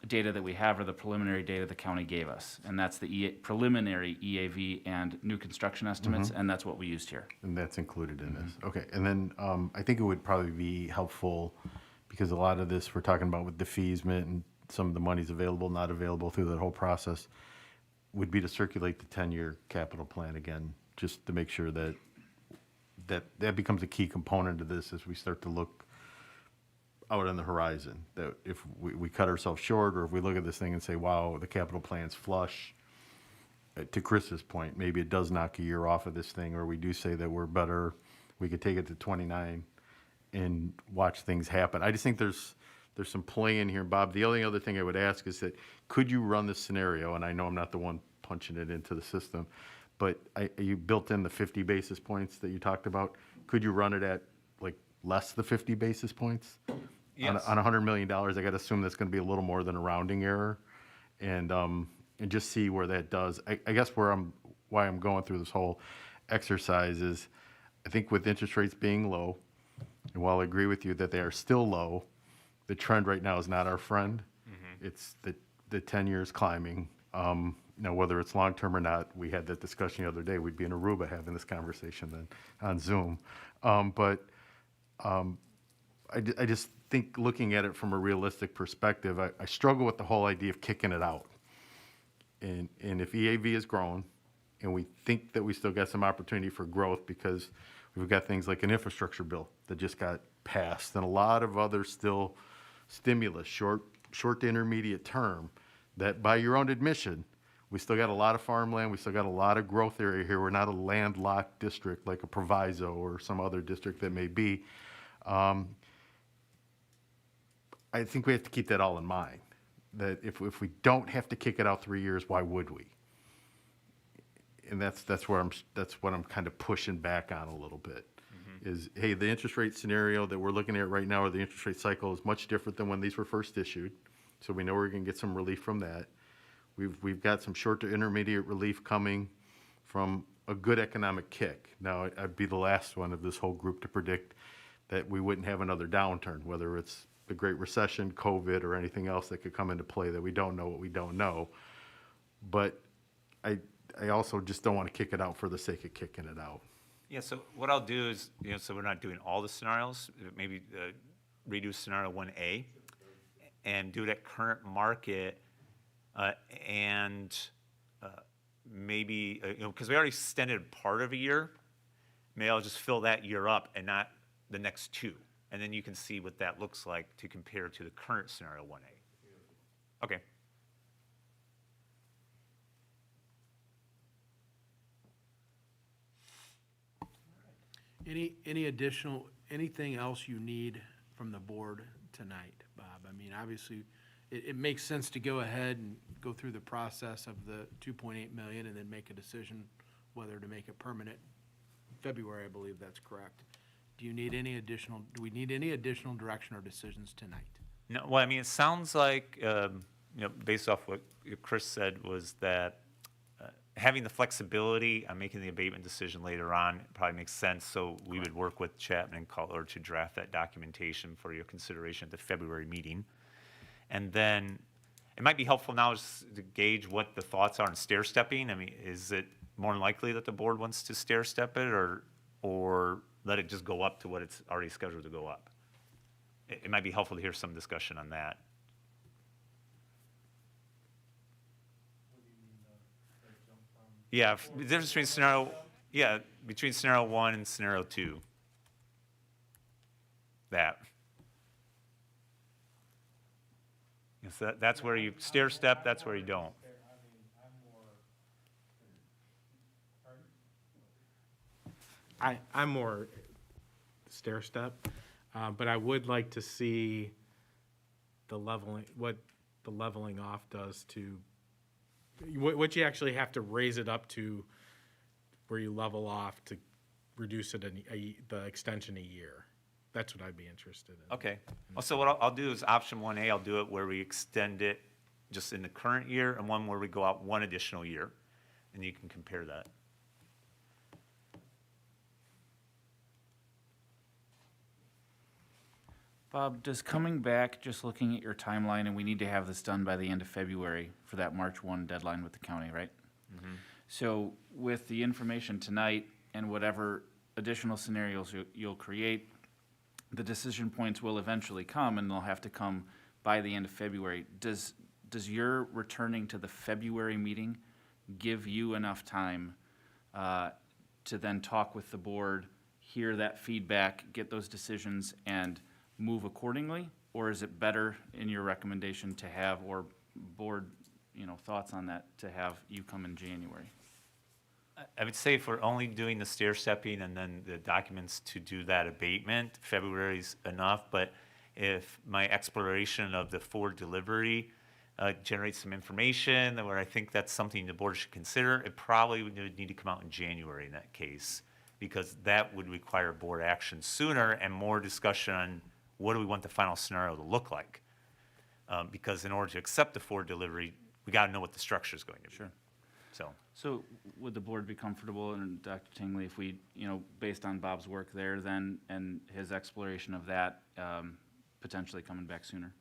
data that we have are the preliminary data the county gave us, and that's the preliminary EAV and new construction estimates, and that's what we used here. And that's included in this. Okay, and then I think it would probably be helpful, because a lot of this we're talking about with defeasement and some of the money's available, not available through that whole process, would be to circulate the 10-year capital plan again, just to make sure that that becomes a key component of this as we start to look out on the horizon. That if we cut ourselves short, or if we look at this thing and say, wow, the capital plan's flush, to Chris's point, maybe it does knock a year off of this thing, or we do say that we're better, we could take it to 29 and watch things happen. I just think there's some play in here, Bob. The only other thing I would ask is that, could you run this scenario, and I know I'm not the one punching it into the system, but you built in the 50 basis points that you talked about. Could you run it at like less than 50 basis points? Yes. On $100 million, I got to assume that's going to be a little more than a rounding error, and just see where that does. I guess why I'm going through this whole exercise is, I think with interest rates being low, and while I agree with you that they are still low, the trend right now is not our friend. It's the 10 years climbing. Now, whether it's long-term or not, we had that discussion the other day. We'd be in Aruba having this conversation then on Zoom. I just think, looking at it from a realistic perspective, I struggle with the whole idea of kicking it out. And if EAV is growing, and we think that we still got some opportunity for growth, because we've got things like an infrastructure bill that just got passed, and a lot of other still stimulus, short to intermediate term, that by your own admission, we still got a lot of farmland, we still got a lot of growth area here. We're not a landlocked district like a Proviso or some other district that may be. I think we have to keep that all in mind, that if we don't have to kick it out 3 years, why would we? And that's what I'm kind of pushing back on a little bit. Is, hey, the interest rate scenario that we're looking at right now, or the interest rate cycle, is much different than when these were first issued. So we know we're going to get some relief from that. We've got some short to intermediate relief coming from a good economic kick. Now, I'd be the last one of this whole group to predict that we wouldn't have another downturn, whether it's the Great Recession, COVID, or anything else that could come into play that we don't know what we don't know. But I also just don't want to kick it out for the sake of kicking it out. Yeah, so what I'll do is, so we're not doing all the scenarios, maybe redo scenario 1A and do it at current market, and maybe, because we already extended part of a year, maybe I'll just fill that year up and not the next two. And then you can see what that looks like to compare to the current scenario 1A. Okay. Anything else you need from the board tonight, Bob? I mean, obviously, it makes sense to go ahead and go through the process of the 2.8 million and then make a decision whether to make it permanent. February, I believe that's correct. Do we need any additional direction or decisions tonight? No, well, I mean, it sounds like, based off what Chris said, was that having the flexibility on making the abatement decision later on probably makes sense. So we would work with Chapman and Cutler to draft that documentation for your consideration at the February meeting. And then it might be helpful now just to gauge what the thoughts are on stair stepping. I mean, is it more likely that the board wants to stair step it, or let it just go up to what it's already scheduled to go up? It might be helpful to hear some discussion on that. Yeah, the difference between scenario 1 and scenario 2. That. Yes, that's where you stair step, that's where you don't. I'm more stair step, but I would like to see what the leveling off does to what you actually have to raise it up to, where you level off to reduce it the extension a year. That's what I'd be interested in. Okay. So what I'll do is option 1A, I'll do it where we extend it just in the current year, and one where we go out one additional year, and you can compare that. Bob, does coming back, just looking at your timeline, and we need to have this done by the end of February for that March 1 deadline with the county, right? So with the information tonight and whatever additional scenarios you'll create, the decision points will eventually come, and they'll have to come by the end of February. Does your returning to the February meeting give you enough time to then talk with the board, hear that feedback, get those decisions, and move accordingly? Or is it better in your recommendation to have, or board, thoughts on that, to have you come in January? I would say if we're only doing the stair stepping and then the documents to do that abatement, February's enough. But if my exploration of the forward delivery generates some information where I think that's something the board should consider, it probably would need to come out in January in that case, because that would require board action sooner and more discussion on what do we want the final scenario to look like. Because in order to accept the forward delivery, we got to know what the structure is going to be. Sure. So would the board be comfortable, and Dr. Tingley, if we, based on Bob's work there then, and his exploration of that, potentially coming back sooner?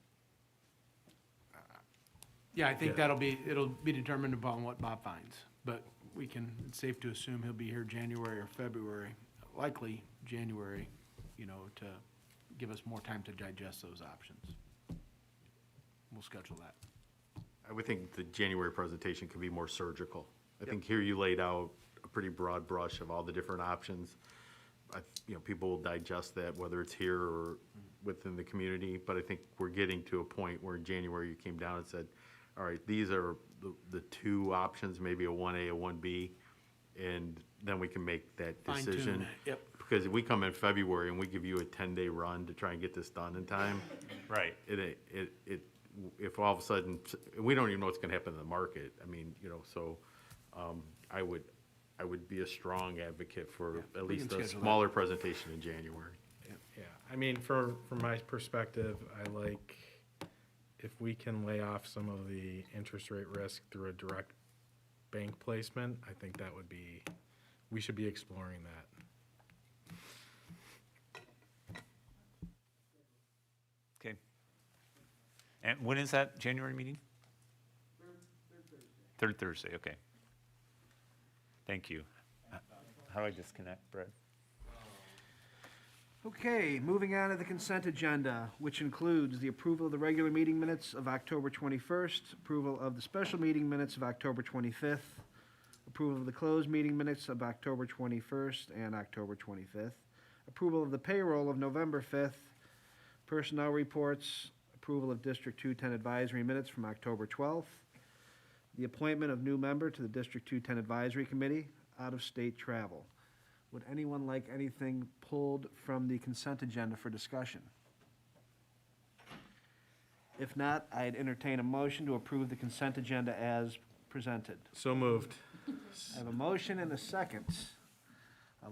Yeah, I think it'll be determined upon what Bob finds, but it's safe to assume he'll be here January or February, likely January, to give us more time to digest those options. We'll schedule that. I would think the January presentation could be more surgical. I think here you laid out a pretty broad brush of all the different options. People will digest that, whether it's here or within the community, but I think we're getting to a point where in January you came down and said, all right, these are the two options, maybe a 1A, a 1B, and then we can make that decision. Fine-tune. Yep. Because if we come in February and we give you a 10-day run to try and get this done in time, right, if all of a sudden, we don't even know what's gonna happen in the market, I would be a strong advocate for at we can least a schedule smaller presentation in January. Yeah, I mean, from my perspective, I like if we can lay off some of the interest rate risk through a direct bank placement. I think that would be, we should be exploring that. Okay. And when is that January meeting? Third Thursday, okay. Thank you. How do I disconnect, Brett? Okay, moving on to the consent agenda, which includes the approval of the regular meeting minutes of October 21st, approval of the special meeting minutes of October 25th, approval of the closed meeting minutes of October 21st and October 25th, approval of the payroll of November 5th, personnel reports, approval of District 210 advisory minutes from October 12th, the appointment of new member to the District 210 Advisory Committee, out-of-state travel. Would anyone like anything pulled from the consent agenda for discussion? If not, I'd entertain a motion to approve the consent agenda as presented. So moved. I have a motion and a second.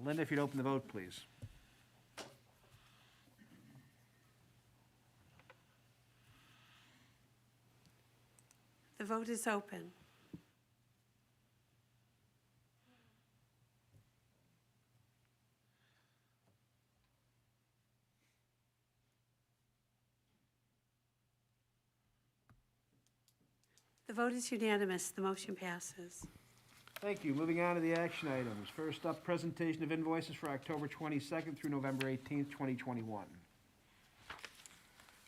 Linda, if you'd open the vote, please. The vote is open. The vote is unanimous. The motion passes. Thank you. Moving on to the action items. First up, presentation of invoices for October 22nd through November 18th, 2021.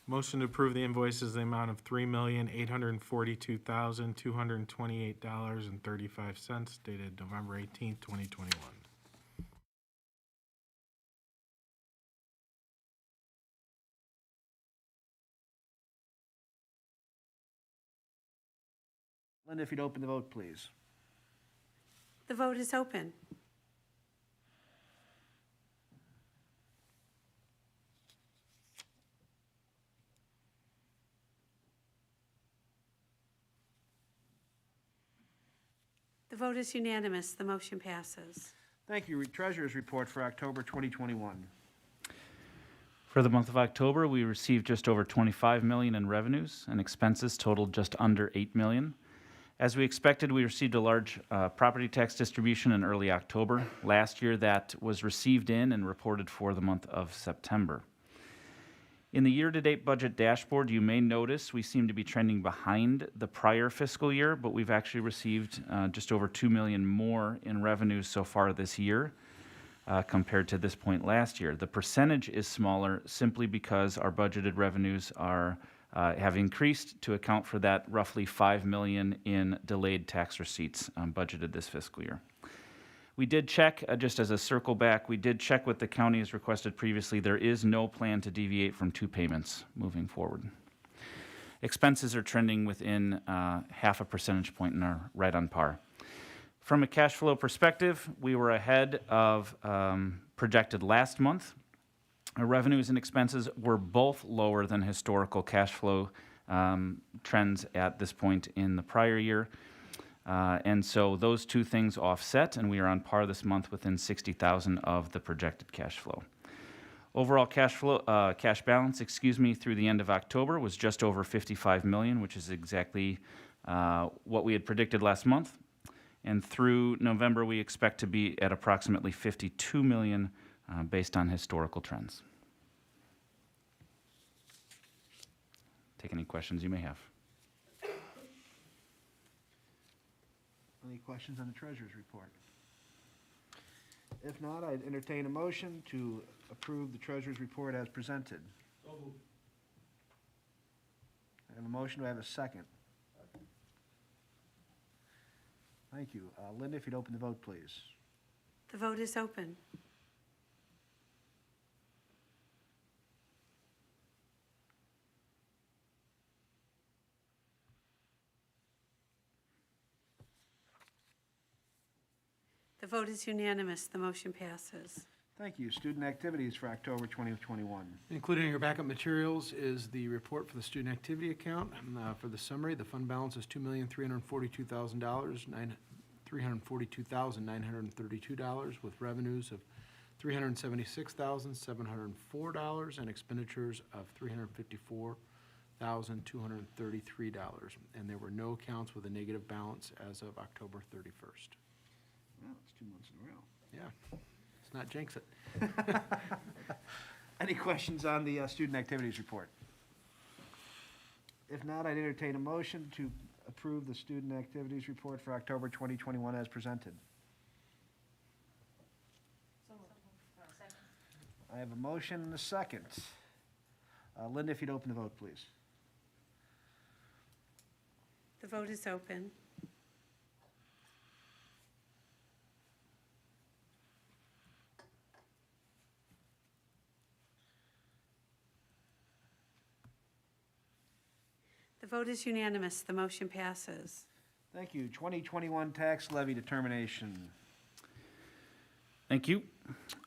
Motion to approve the invoices in the amount of $3,842,228.35 dated November 18th, 2021. Linda, if you'd open the vote, please. The vote is open. The vote is unanimous. The motion passes. Thank you. Treasurer's report for October 2021. For the month of October, we received just over $25 million in revenues, and expenses totaled just under $8 million. As we expected, we received a large property tax distribution in early October. Last year, that was received in and reported for the month of September. In the year-to-date budget dashboard, you may notice we seem to be trending behind the prior fiscal year, but we've actually received just over $2 million more in revenues so far this year compared to this point last year. The percentage is smaller simply because our budgeted revenues have increased to account for that roughly $5 million in delayed tax receipts budgeted this fiscal year. We did check, just as a circle back, we did check what the county has requested previously. There is no plan to deviate from 2 payments moving forward. Expenses are trending within half a percentage point and are right on par. From a cash flow perspective, we were ahead of projected last month. Our revenues and expenses were both lower than historical cash flow trends at this point in the prior year. And so those 2 things offset, and we are on par this month within $60,000 of the projected cash flow. Overall cash balance, through the end of October was just over $55 million, which is exactly what we had predicted last month. And through November, we expect to be at approximately $52 million based on historical trends. Take any questions you may have. Any questions on the treasurer's report? If not, I'd entertain a motion to approve the treasurer's report as presented. I have a motion. Do I have a second? Thank you. Linda, if you'd open the vote, please. The vote is open. The vote is unanimous. The motion passes. Thank you. Student activities for October 2021. Included in your backup materials is the report for the student activity account. For the summary, the fund balance is $2,342,932 with revenues of $376,704 and expenditures of $354,233. And there were no accounts with a negative balance as of October 31st. Well, it's 2 months in a row. Yeah, let's not jinx it. Any questions on the student activities report? If not, I'd entertain a motion to approve the student activities report for October 2021 as presented. I have a motion and a second. Linda, if you'd open the vote, please. The vote is open. The vote is unanimous. The motion passes. Thank you. 2021 tax levy determination. Thank you.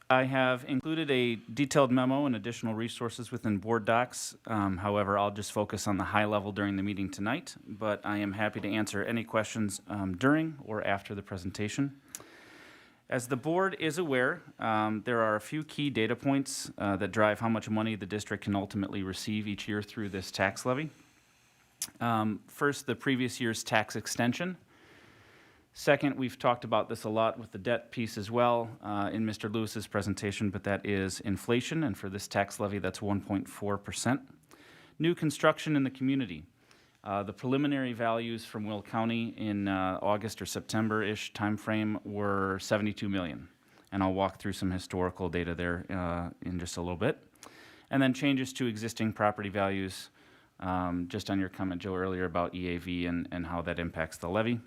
I have included a detailed memo and additional resources within board docs. However, I'll just focus on the high level during the meeting tonight, but I am happy to answer any questions during or after the presentation. As the board is aware, there are a few key data points that drive how much money the district can ultimately receive each year through this tax levy. First, the previous year's tax extension. Second, we've talked about this a lot with the debt piece as well in Mr. Lewis's presentation, but that is inflation, and for this tax levy, that's 1.4%. New construction in the community. The preliminary values from Will County in August or September-ish timeframe were $72 million, and I'll walk through some historical data there in just a little bit. And then changes to existing property values. Just on your comment, Joe, earlier about EAV and how that impacts the levy,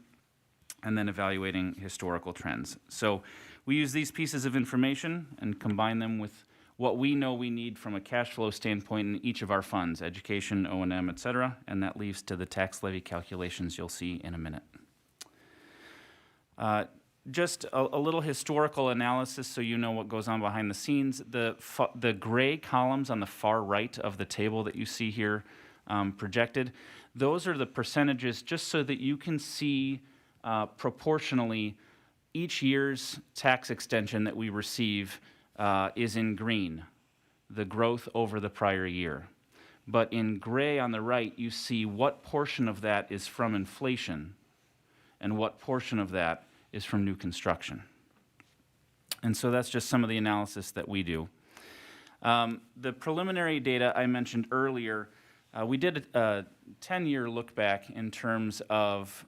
and then evaluating historical trends. So we use these pieces of information and combine them with what we know we need from a cash flow standpoint in each of our funds, education, O&M, et cetera, and that leads to the tax levy calculations you'll see in a minute. Just a little historical analysis so you know what goes on behind the scenes. The gray columns on the far right of the table that you see here projected, those are the percentages just so that you can see proportionally each year's tax extension that we receive is in green, the growth over the prior year. But in gray on the right, you see what portion of that is from inflation and what portion of that is from new construction. And so that's just some of the analysis that we do. The preliminary data I mentioned earlier, we did a 10-year look back in terms of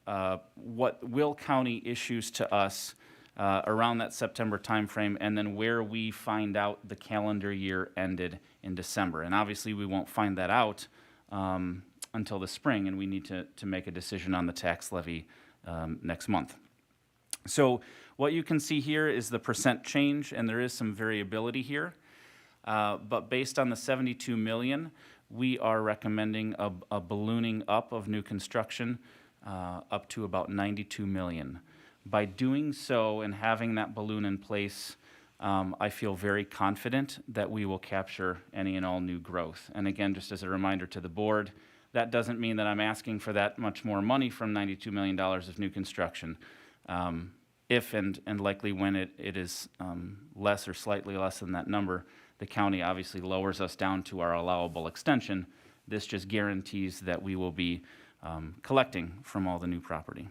what Will County issues to us around that September timeframe, and then where we find out the calendar year ended in December. And obviously, we won't find that out until the spring, and we need to make a decision on the tax levy next month. So what you can see here is the percent change, and there is some variability here. But based on the 72 million, we are recommending a ballooning up of new construction up to about 92 million. By doing so and having that balloon in place, I feel very confident that we will capture any and all new growth. And again, just as a reminder to the board, that doesn't mean that I'm asking for that much more money from $92 million of new construction. If and likely when it is less or slightly less than that number, the county obviously lowers us down to our allowable extension. This just guarantees that we will be collecting from all the new property.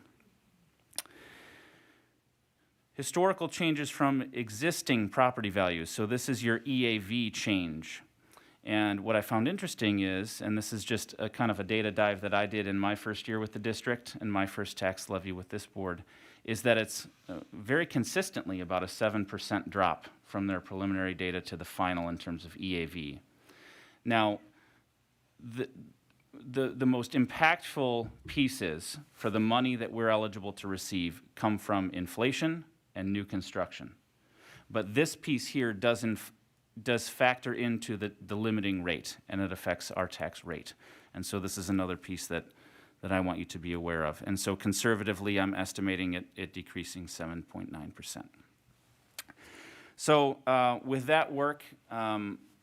Historical changes from existing property values. So this is your EAV change. And what I found interesting is, and this is just a kind of a data dive that I did in my first year with the district and my first tax levy with this board, is that it's very consistently about a 7% drop from their preliminary data to the final in terms of EAV. Now, the most impactful pieces for the money that we're eligible to receive come from inflation and new construction. But this piece here does factor into the limiting rate, and it affects our tax rate. And so this is another piece that I want you to be aware of. And so conservatively, I'm estimating it decreasing 7.9%. So with that work,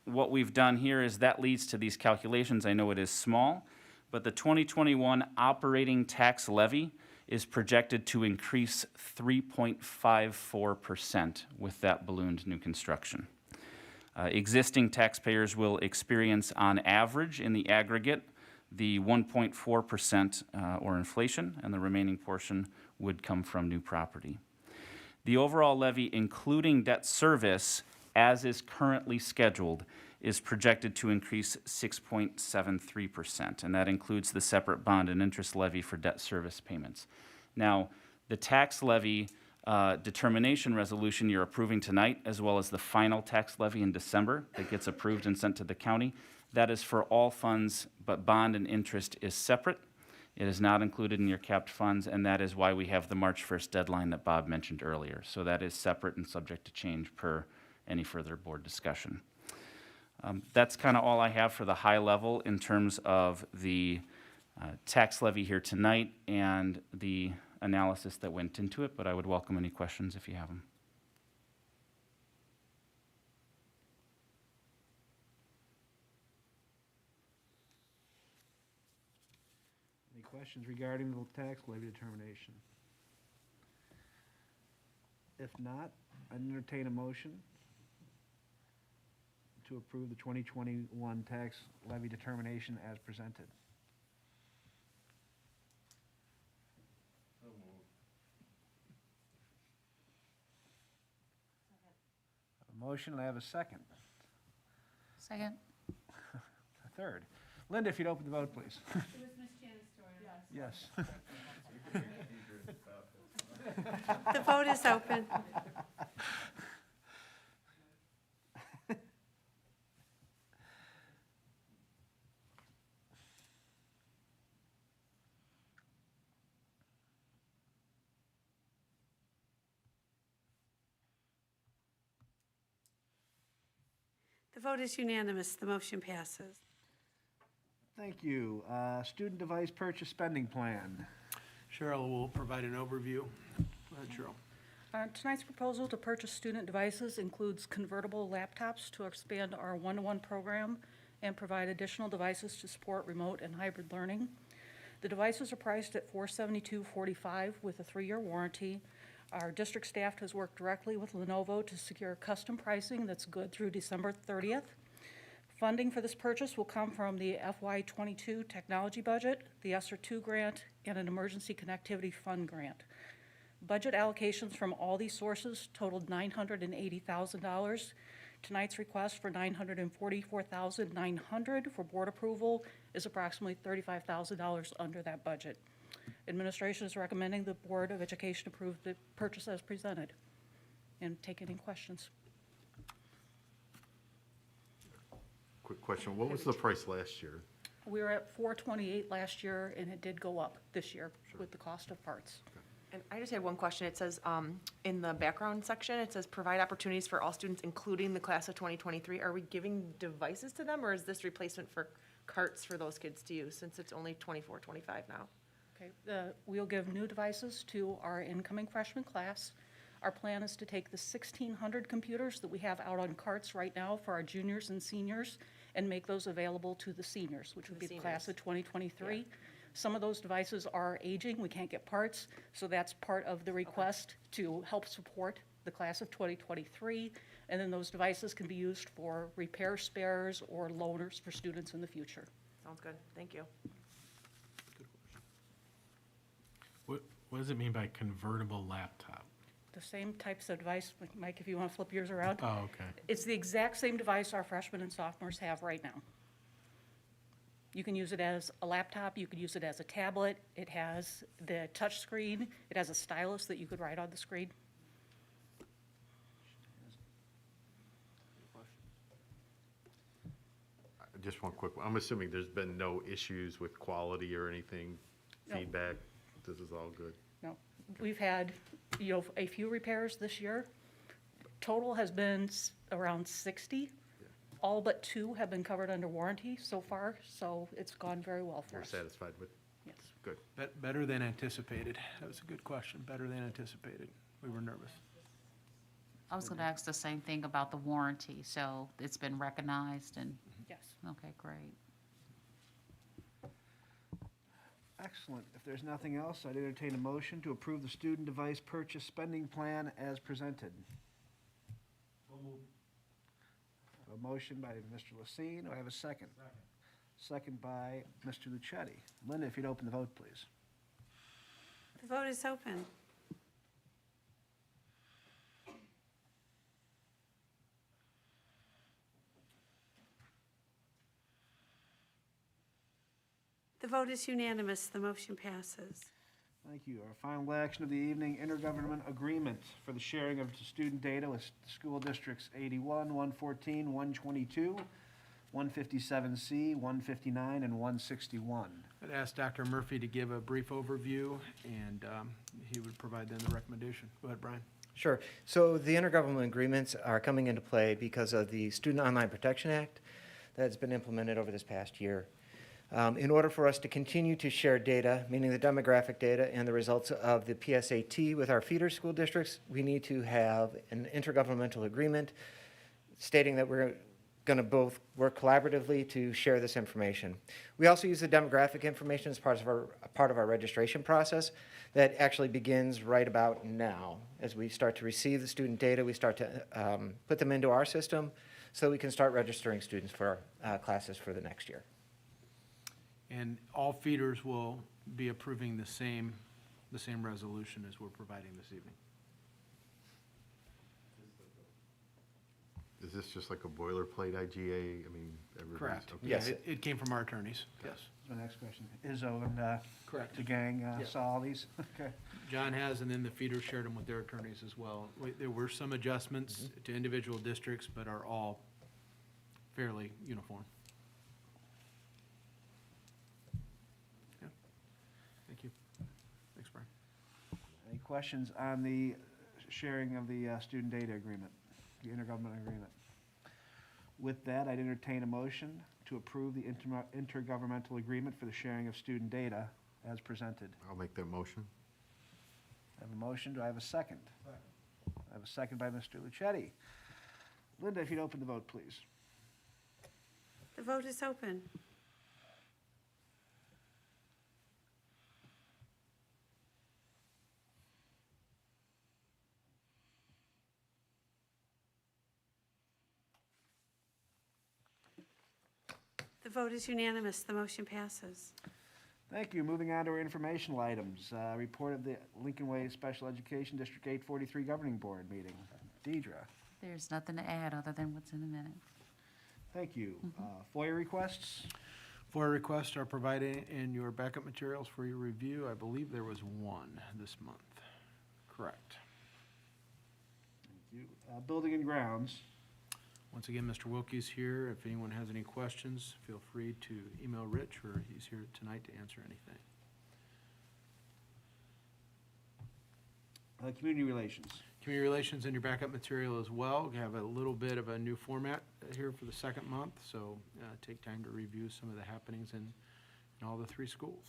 what we've done here is that leads to these calculations. I know it is small, but the 2021 operating tax levy is projected to increase 3.54% with that ballooned new construction. Existing taxpayers will experience on average in the aggregate the 1.4% or inflation, and the remaining portion would come from new property. The overall levy, including debt service, as is currently scheduled, is projected to increase 6.73%, and that includes the separate bond and interest levy for debt service payments. Now, the tax levy determination resolution you're approving tonight, as well as the final tax levy in December that gets approved and sent to the county, that is for all funds, but bond and interest is separate. It is not included in your capped funds, and that is why we have the March 1st deadline that Bob mentioned earlier. So that is separate and subject to change per any further board discussion. That's kind of all I have for the high level in terms of the tax levy here tonight and the analysis that went into it, but I would welcome any questions if you have them. Any questions regarding the tax levy determination? If not, I'd entertain a motion to approve the 2021 tax levy determination as presented. A motion, and I have a second. Second. A third. Linda, if you'd open the vote, please. It was Ms. Janice Doyle. Yes. The vote is open. The vote is unanimous. The motion passes. Thank you. Student device purchase spending plan. Cheryl will provide an overview. Go ahead, Cheryl. Tonight's proposal to purchase student devices includes convertible laptops to expand our one-to-one program and provide additional devices to support remote and hybrid learning. The devices are priced at $472.45 with a 3-year warranty. Our district staff has worked directly with Lenovo to secure custom pricing that's good through December 30th. Funding for this purchase will come from the FY22 technology budget, the ESSER 2 grant, and an emergency connectivity fund grant. Budget allocations from all these sources totaled $980,000 Tonight's request for $944,900 for board approval is approximately $35,000 under that budget. Administration is recommending the Board of Education approve the purchase as presented. And take any questions. Quick question, what was the price last year? We were at $428 last year, and it did go up this year with the cost of parts. And I just had one question. It says, in the background section, it says provide opportunities for all students, including the class of 2023. Are we giving devices to them, or is this replacement for carts for those kids to use, since it's only 24, 25 now? Okay, we'll give new devices to our incoming freshman class. Our plan is to take the 1,600 computers that we have out on carts right now for our juniors and seniors and make those available to the seniors, which would be the class of 2023. Yeah. Some of those devices are aging, we can't get parts, so that's part of the request to help support the class of 2023. And then those devices can be used for repair spares or loaners for students in the future. Sounds good, thank you. What does it mean by convertible laptop? The same types of device, Mike, if you want to flip yours around. Oh, okay. It's the exact same device our freshmen and sophomores have right now. You can use it as a laptop, you could use it as a tablet, it has the touch screen, it has a stylus that you could write on the screen. Just one quick one. I'm assuming there's been no issues with quality or anything, No. feedback? This is all good? No, we've had, a few repairs this year. Total has been around 60. All but 2 have been covered under warranty so far, so it's gone very well for You're us. satisfied with? Yes. Good. Better than anticipated. That was a good question. Better than anticipated. We were nervous. I was going to ask the same thing about the warranty, so it's been recognized and, Yes. okay, great. Excellent. If there's nothing else, I'd entertain a motion to approve the student device purchase spending plan as presented. A motion by Mr. Lacine. Do I have a second? Second by Mr. Lucetti. Linda, if you'd open the vote, please. The vote is open. The vote is unanimous. The motion passes. Thank you. Our final action of the evening, intergovernment agreement for the sharing of student data with school districts 81, 114, 122, 157C, 159, and 161. I'd ask Dr. Murphy to give a brief overview, and he would provide then the recommendation. Go ahead, Brian. Sure. So the intergovernmental agreements are coming into play because of the Student Online Protection Act that's been implemented over this past year. In order for us to continue to share data, meaning the demographic data and the results of the PSAT with our feeder school districts, we need to have an intergovernmental agreement stating that we're going to both work collaboratively to share this information. We also use the demographic information as part of our registration process that actually begins right about now. As we start to receive the student data, we start to put them into our system so we can start registering students for our classes for the next year. And all feeders will be approving the same resolution as we're providing this evening. Is this just like a boilerplate IGA? I mean, everybody's... Correct. Okay. Yes. It came from our attorneys, yes. My next question. Izzo and Correct. the gang Yep. saw all these? Okay. John has, and then the feeders shared them with their attorneys as well. There were some adjustments to individual districts, but are all fairly uniform. Yeah. Thank you. Thanks, Brian. Any questions on the sharing of the student data agreement, the intergovernmental agreement? With that, I'd entertain a motion to approve the intergovernmental agreement for the sharing of student data as presented. I'll make that motion. I have a motion. Do I have a second? I have a second by Mr. Lucetti. Linda, if you'd open the vote, please. The vote is open. The vote is unanimous. The motion passes. Thank you. Moving on to our informational items. Report of the Lincoln Way Special Education District 843 Governing Board meeting. Deidre. There's nothing to add other than what's in the minutes. Thank you. FOIA requests? FOIA requests are provided in your backup materials for your review. I believe there was one this month. Correct. Thank you. Building and grounds? Once again, Mr. Wilkie's here. If anyone has any questions, feel free to email Rich, or he's here tonight to answer anything. Community relations? Community relations in your backup material as well. We have a little bit of a new format here for the second month, so take time to review some of the happenings in all the 3 schools.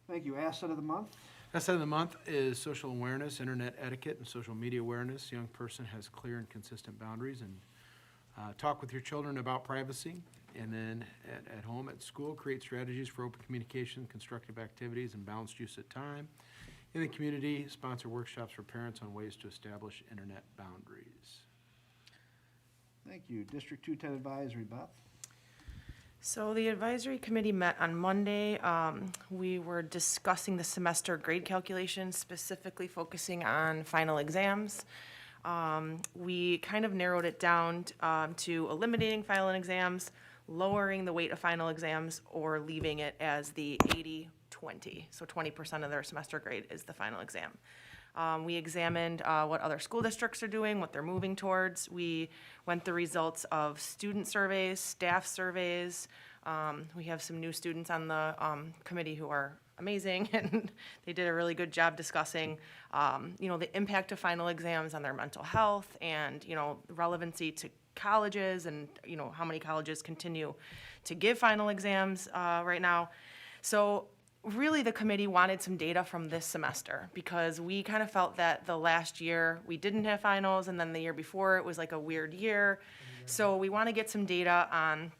Thank you. Asset of the month? Asset of the month is social awareness, internet etiquette, and social media awareness. The young person has clear and consistent boundaries, and talk with your children about privacy. And then at home, at school, create strategies for open communication, constructive activities, and balanced use of time. In the community, sponsor workshops for parents on ways to establish internet boundaries. Thank you. District 210 advisory, Beth? So the advisory committee met on Monday. We were discussing the semester grade calculation, specifically focusing on final exams. We kind of narrowed it down to eliminating final exams, lowering the weight of final exams, or leaving it as the 80-20. So 20% of their semester grade is the final exam. We examined what other school districts are doing, what they're moving towards. We went through results of student surveys, staff surveys. We have some new students on the committee who are amazing, and they did a really good job discussing, the impact of final exams on their mental health and, the relevancy to colleges and, how many colleges continue to give final exams right now. So really, the committee wanted some data from this semester because we kind of felt that the last year we didn't have finals, and then the year before it was like a weird year. So we want to get some data on,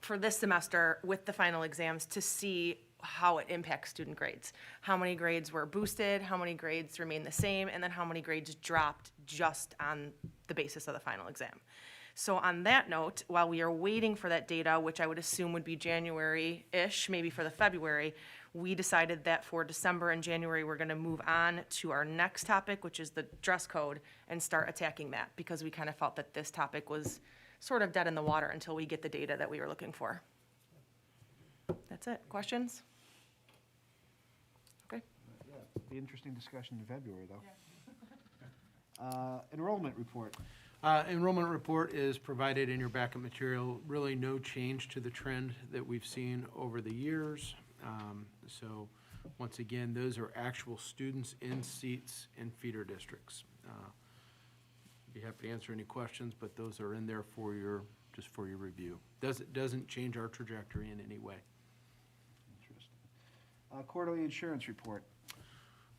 for this semester with the final exams, to see how it impacts student grades. How many grades were boosted, how many grades remained the same, and then how many grades dropped just on the basis of the final exam. So on that note, while we are waiting for that data, which I would assume would be January-ish, maybe for the February, we decided that for December and January, we're gonna move on to our next topic, which is the dress code, and start attacking that, because we kind of felt that this topic was sort of dead in the water until we get the data that we were looking for. That's it. Questions? Okay. Yeah, it'll be interesting discussion in February, though. Enrollment report. Enrollment report is provided in your backup material. Really no change to the trend that we've seen over the years. So once again, those are actual students in seats in feeder districts. Be happy to answer any questions, but those are in there for just for your review. Doesn't change our trajectory in any way. Interesting. Quarterly insurance report.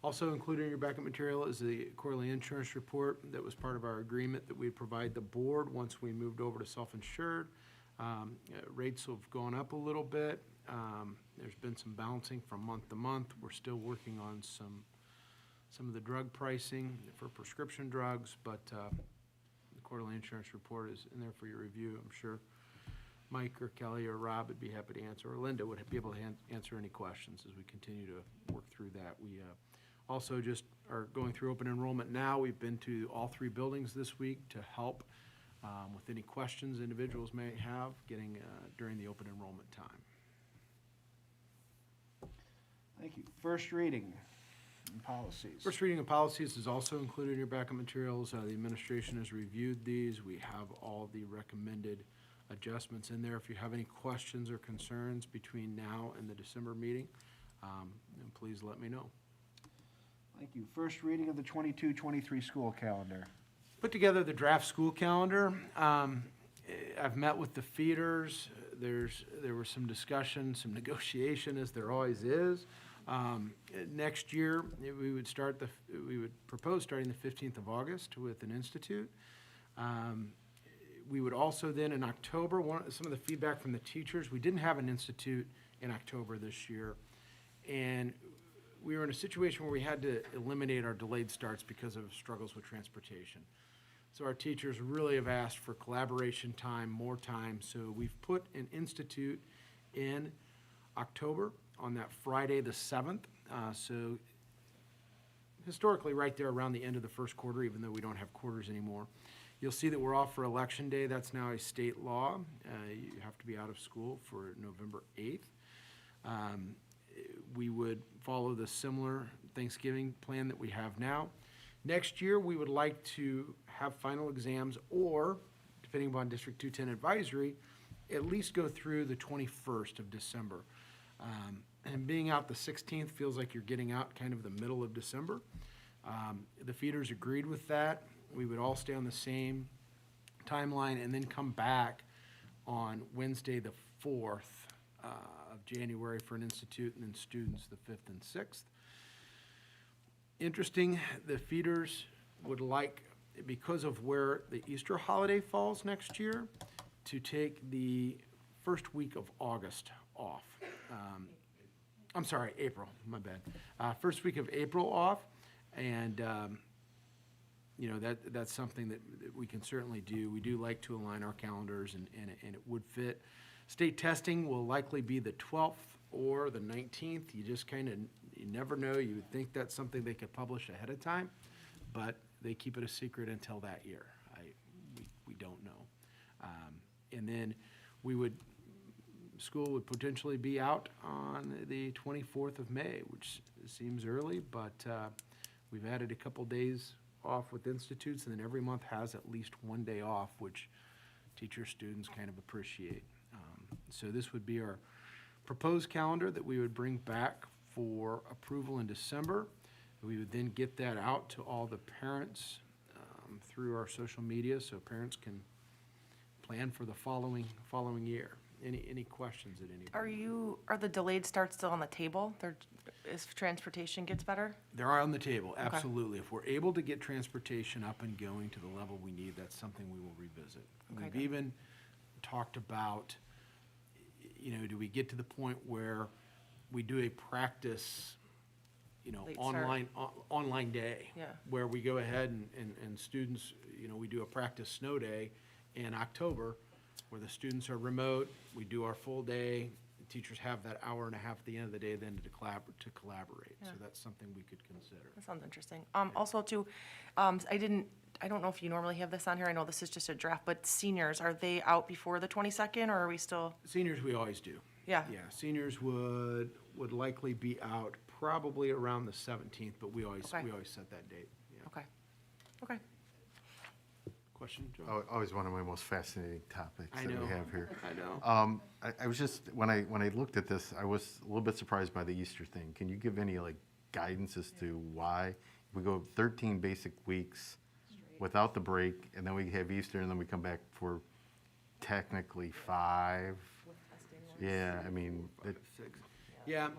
Also included in your backup material is the quarterly insurance report that was part of our agreement that we provide the board once we moved over to self-insured. Rates have gone up a little bit. There's been some balancing from month to month. We're still working on some of the drug pricing for prescription drugs, but the quarterly insurance report is in there for your review. I'm sure Mike or Kelly or Rob would be happy to answer, or Linda would be able to answer any questions as we continue to work through that. We also just are going through open enrollment now. We've been to all 3 buildings this week to help with any questions individuals may have getting during the open enrollment time. Thank you. First reading and policies. First reading of policies is also included in your backup materials. The administration has reviewed these. We have all the recommended adjustments in there. If you have any questions or concerns between now and the December meeting, then please let me know. Thank you. First reading of the 22-23 school calendar. Put together the draft school calendar. I've met with the feeders. There was some discussion, some negotiation, as there always is. Next year, we would propose starting the 15th of August with an institute. We would also then in October, some of the feedback from the teachers, we didn't have an institute in October this year. And we were in a situation where we had to eliminate our delayed starts because of struggles with transportation. So our teachers really have asked for collaboration time, more time. So we've put an institute in October on that Friday the 7th. So historically right there around the end of the first quarter, even though we don't have quarters anymore. You'll see that we're off for Election Day. That's now a state law. You have to be out of school for November 8th. We would follow the similar Thanksgiving plan that we have now. Next year, we would like to have final exams, or, depending upon District 210 advisory, at least go through the 21st of December. And being out the 16th feels like you're getting out kind of the middle of December. The feeders agreed with that. We would all stay on the same timeline and then come back on Wednesday, the 4th of January for an institute, and then students the 5th and 6th. Interesting, the feeders would like, because of where the Easter holiday falls next year, to take the first week of August off. I'm sorry, April, my bad. First week of April off, and you know, that's something that we can certainly do. We do like to align our calendars, and it would fit. State testing will likely be the 12th or the 19th. You just kind of, you never know. You would think that's something they could publish ahead of time, but they keep it a secret until that year. We don't know. And then school would potentially be out on the 24th of May, which seems early, but we've added a couple days off with institutes, and then every month has at least one day off, which teachers, students kind of appreciate. So this would be our proposed calendar that we would bring back for approval in December. We would then get that out to all the parents through our social media, so parents can plan for the following year. Any questions at any? Are the delayed starts still on the table? If transportation gets better? They're on the table, absolutely. If we're able to get transportation up and going to the level we need, that's something we will revisit. Okay, We've good. even talked about, you know, do we get to the point where we do a practice, you know, Late start. online day? Yeah. Where we go ahead and students, you know, we do a practice snow day in October, where the students are remote, we do our full day, the teachers have that hour and a half at the end of the day then to collaborate. Yeah. So that's something we could consider. That sounds interesting. Also too, I don't know if you normally have this on here. I know this is just a draft, but seniors, are they out before the 22nd, or are we still? Seniors, we always do. Yeah. Yeah, seniors would likely be out probably around the 17th, but we always Okay. set that date. Yeah. Okay. Okay. Question, Joe? Always one of my most fascinating topics I that know. we have here. I know. I was just, when I looked at this, I was a little bit surprised by the Easter thing. Can you give any like guidance as to why we go 13 basic weeks without the break, and then we have Easter, and then we come back for technically 5? Yeah, I mean, Yeah.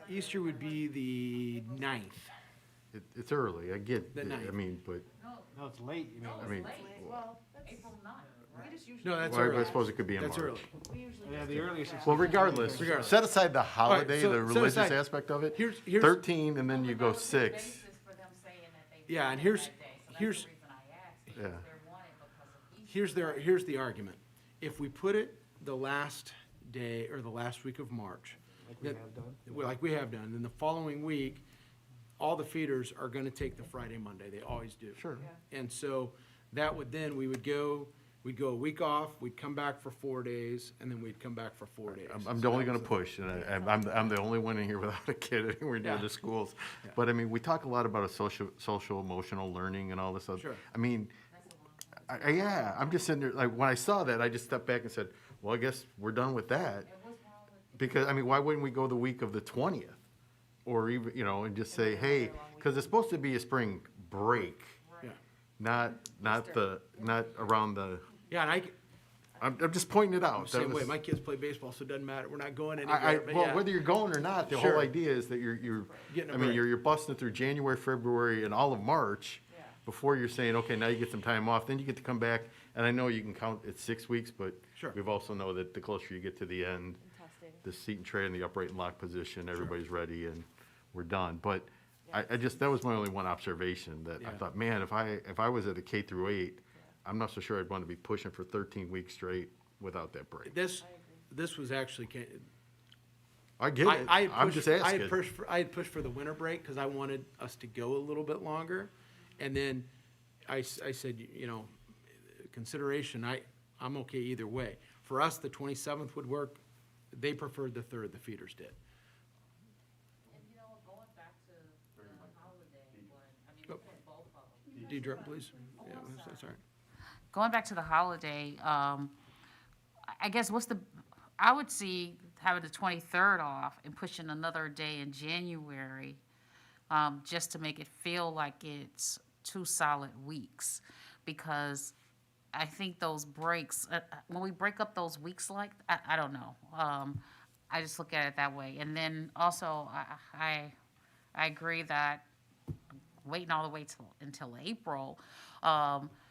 Easter would be the 9th. it's early, I get The it, I ninth. mean, but, No, it's late, you mean. I mean, April 9th. No, that's well, early. I suppose it could be in That's March. early. Yeah, the earliest. Well, regardless, set aside the holiday, so the set religious aside- aspect of it. here's- 13, and then you go 6. Yeah, and here's Yeah. here's the argument. If we put it the last day or the last week of March, like we have done, then the following week, all the feeders are gonna take the Friday, Monday. They always do. Sure. And so that would then, we'd go a week off, we'd come back for 4 days, and then we'd come back for 4 days. I'm So only that gonna was push, and I'm the only one in here without a kid anywhere near Yeah. the schools. Yeah. But I mean, we talk a lot about a social, emotional learning and all this other. Sure. I mean, yeah, I'm just sitting there, like, when I saw that, I just stepped back and said, well, I guess we're done with that. Because, I mean, why wouldn't we go the week of the 20th? Or even, you know, and just say, hey, because it's supposed to be a spring break, Yeah. not around the, Yeah, and I'm just pointing it I'm out. the same That way. was- My kids play baseball, so it doesn't matter. We're not going anywhere. but Well, yeah. whether you're going or not, the Sure. whole idea is that you're Getting a I mean, break. you're busting through January, February, and all of March before you're saying, okay, now you get some time off, then you get to come back, and I know you can count it's 6 weeks, but Sure. we've also know that the closer you get to the end, the seat and tray in the upright and lock position, everybody's ready, and we're done. But I just, that was my only one observation, that I Yeah. thought, man, if I was at a K through 8, I'm not so sure I'd want to be pushing for 13 weeks straight without that break. This was actually, I get it. I had I'm pushed- just I asking. had pushed for the winter break because I wanted us to go a little bit longer. And then I said, you know, consideration, I'm okay either way. For us, the 27th would work. They preferred the 3rd, the feeders did. And you know, going back to the holiday one, I mean, we had both of them. Deidre, please. Yeah, that's all right. Going back to the holiday, I guess I would see having the 23rd off and pushing another day in January, just to make it feel like it's 2 solid weeks. Because I think those breaks, when we break up those weeks I don't know. I just look at it that way. And then also, I agree that waiting all the way until April,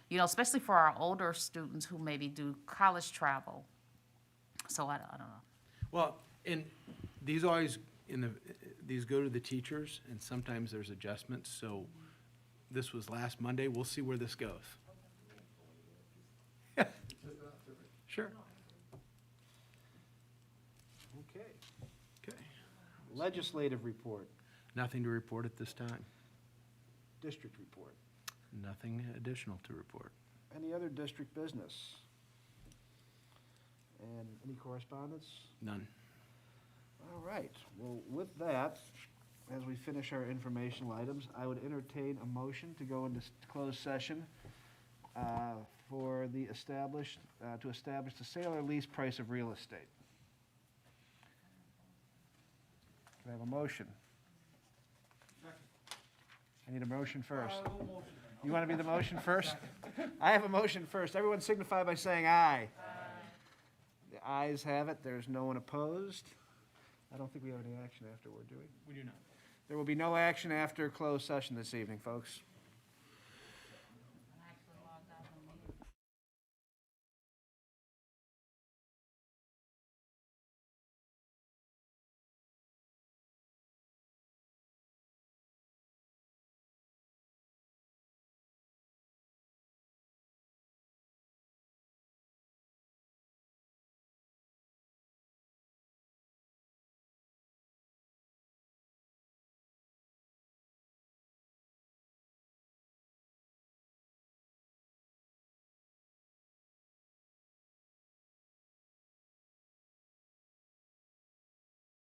you know, especially for our older students who maybe do college travel. So I don't know. Well, and these always, these go to the teachers, and sometimes there's adjustments, so this was last Monday, we'll see where this goes. Yeah. Sure. Okay. Okay. Legislative report, Nothing to report at this time. district report. Nothing additional to report. Any other district business? And any correspondence? None. All right, well, with that, as we finish our informational items, I would entertain a motion to go into closed session for the to establish the sale or lease price of real estate. Can I have a motion? I need a motion first. You want to be the motion first? I have a motion first. Everyone signify by saying aye. The ayes have it. There's no one opposed. I don't think we have any action afterward, do we? We do not. There will be no action after closed session this evening, folks.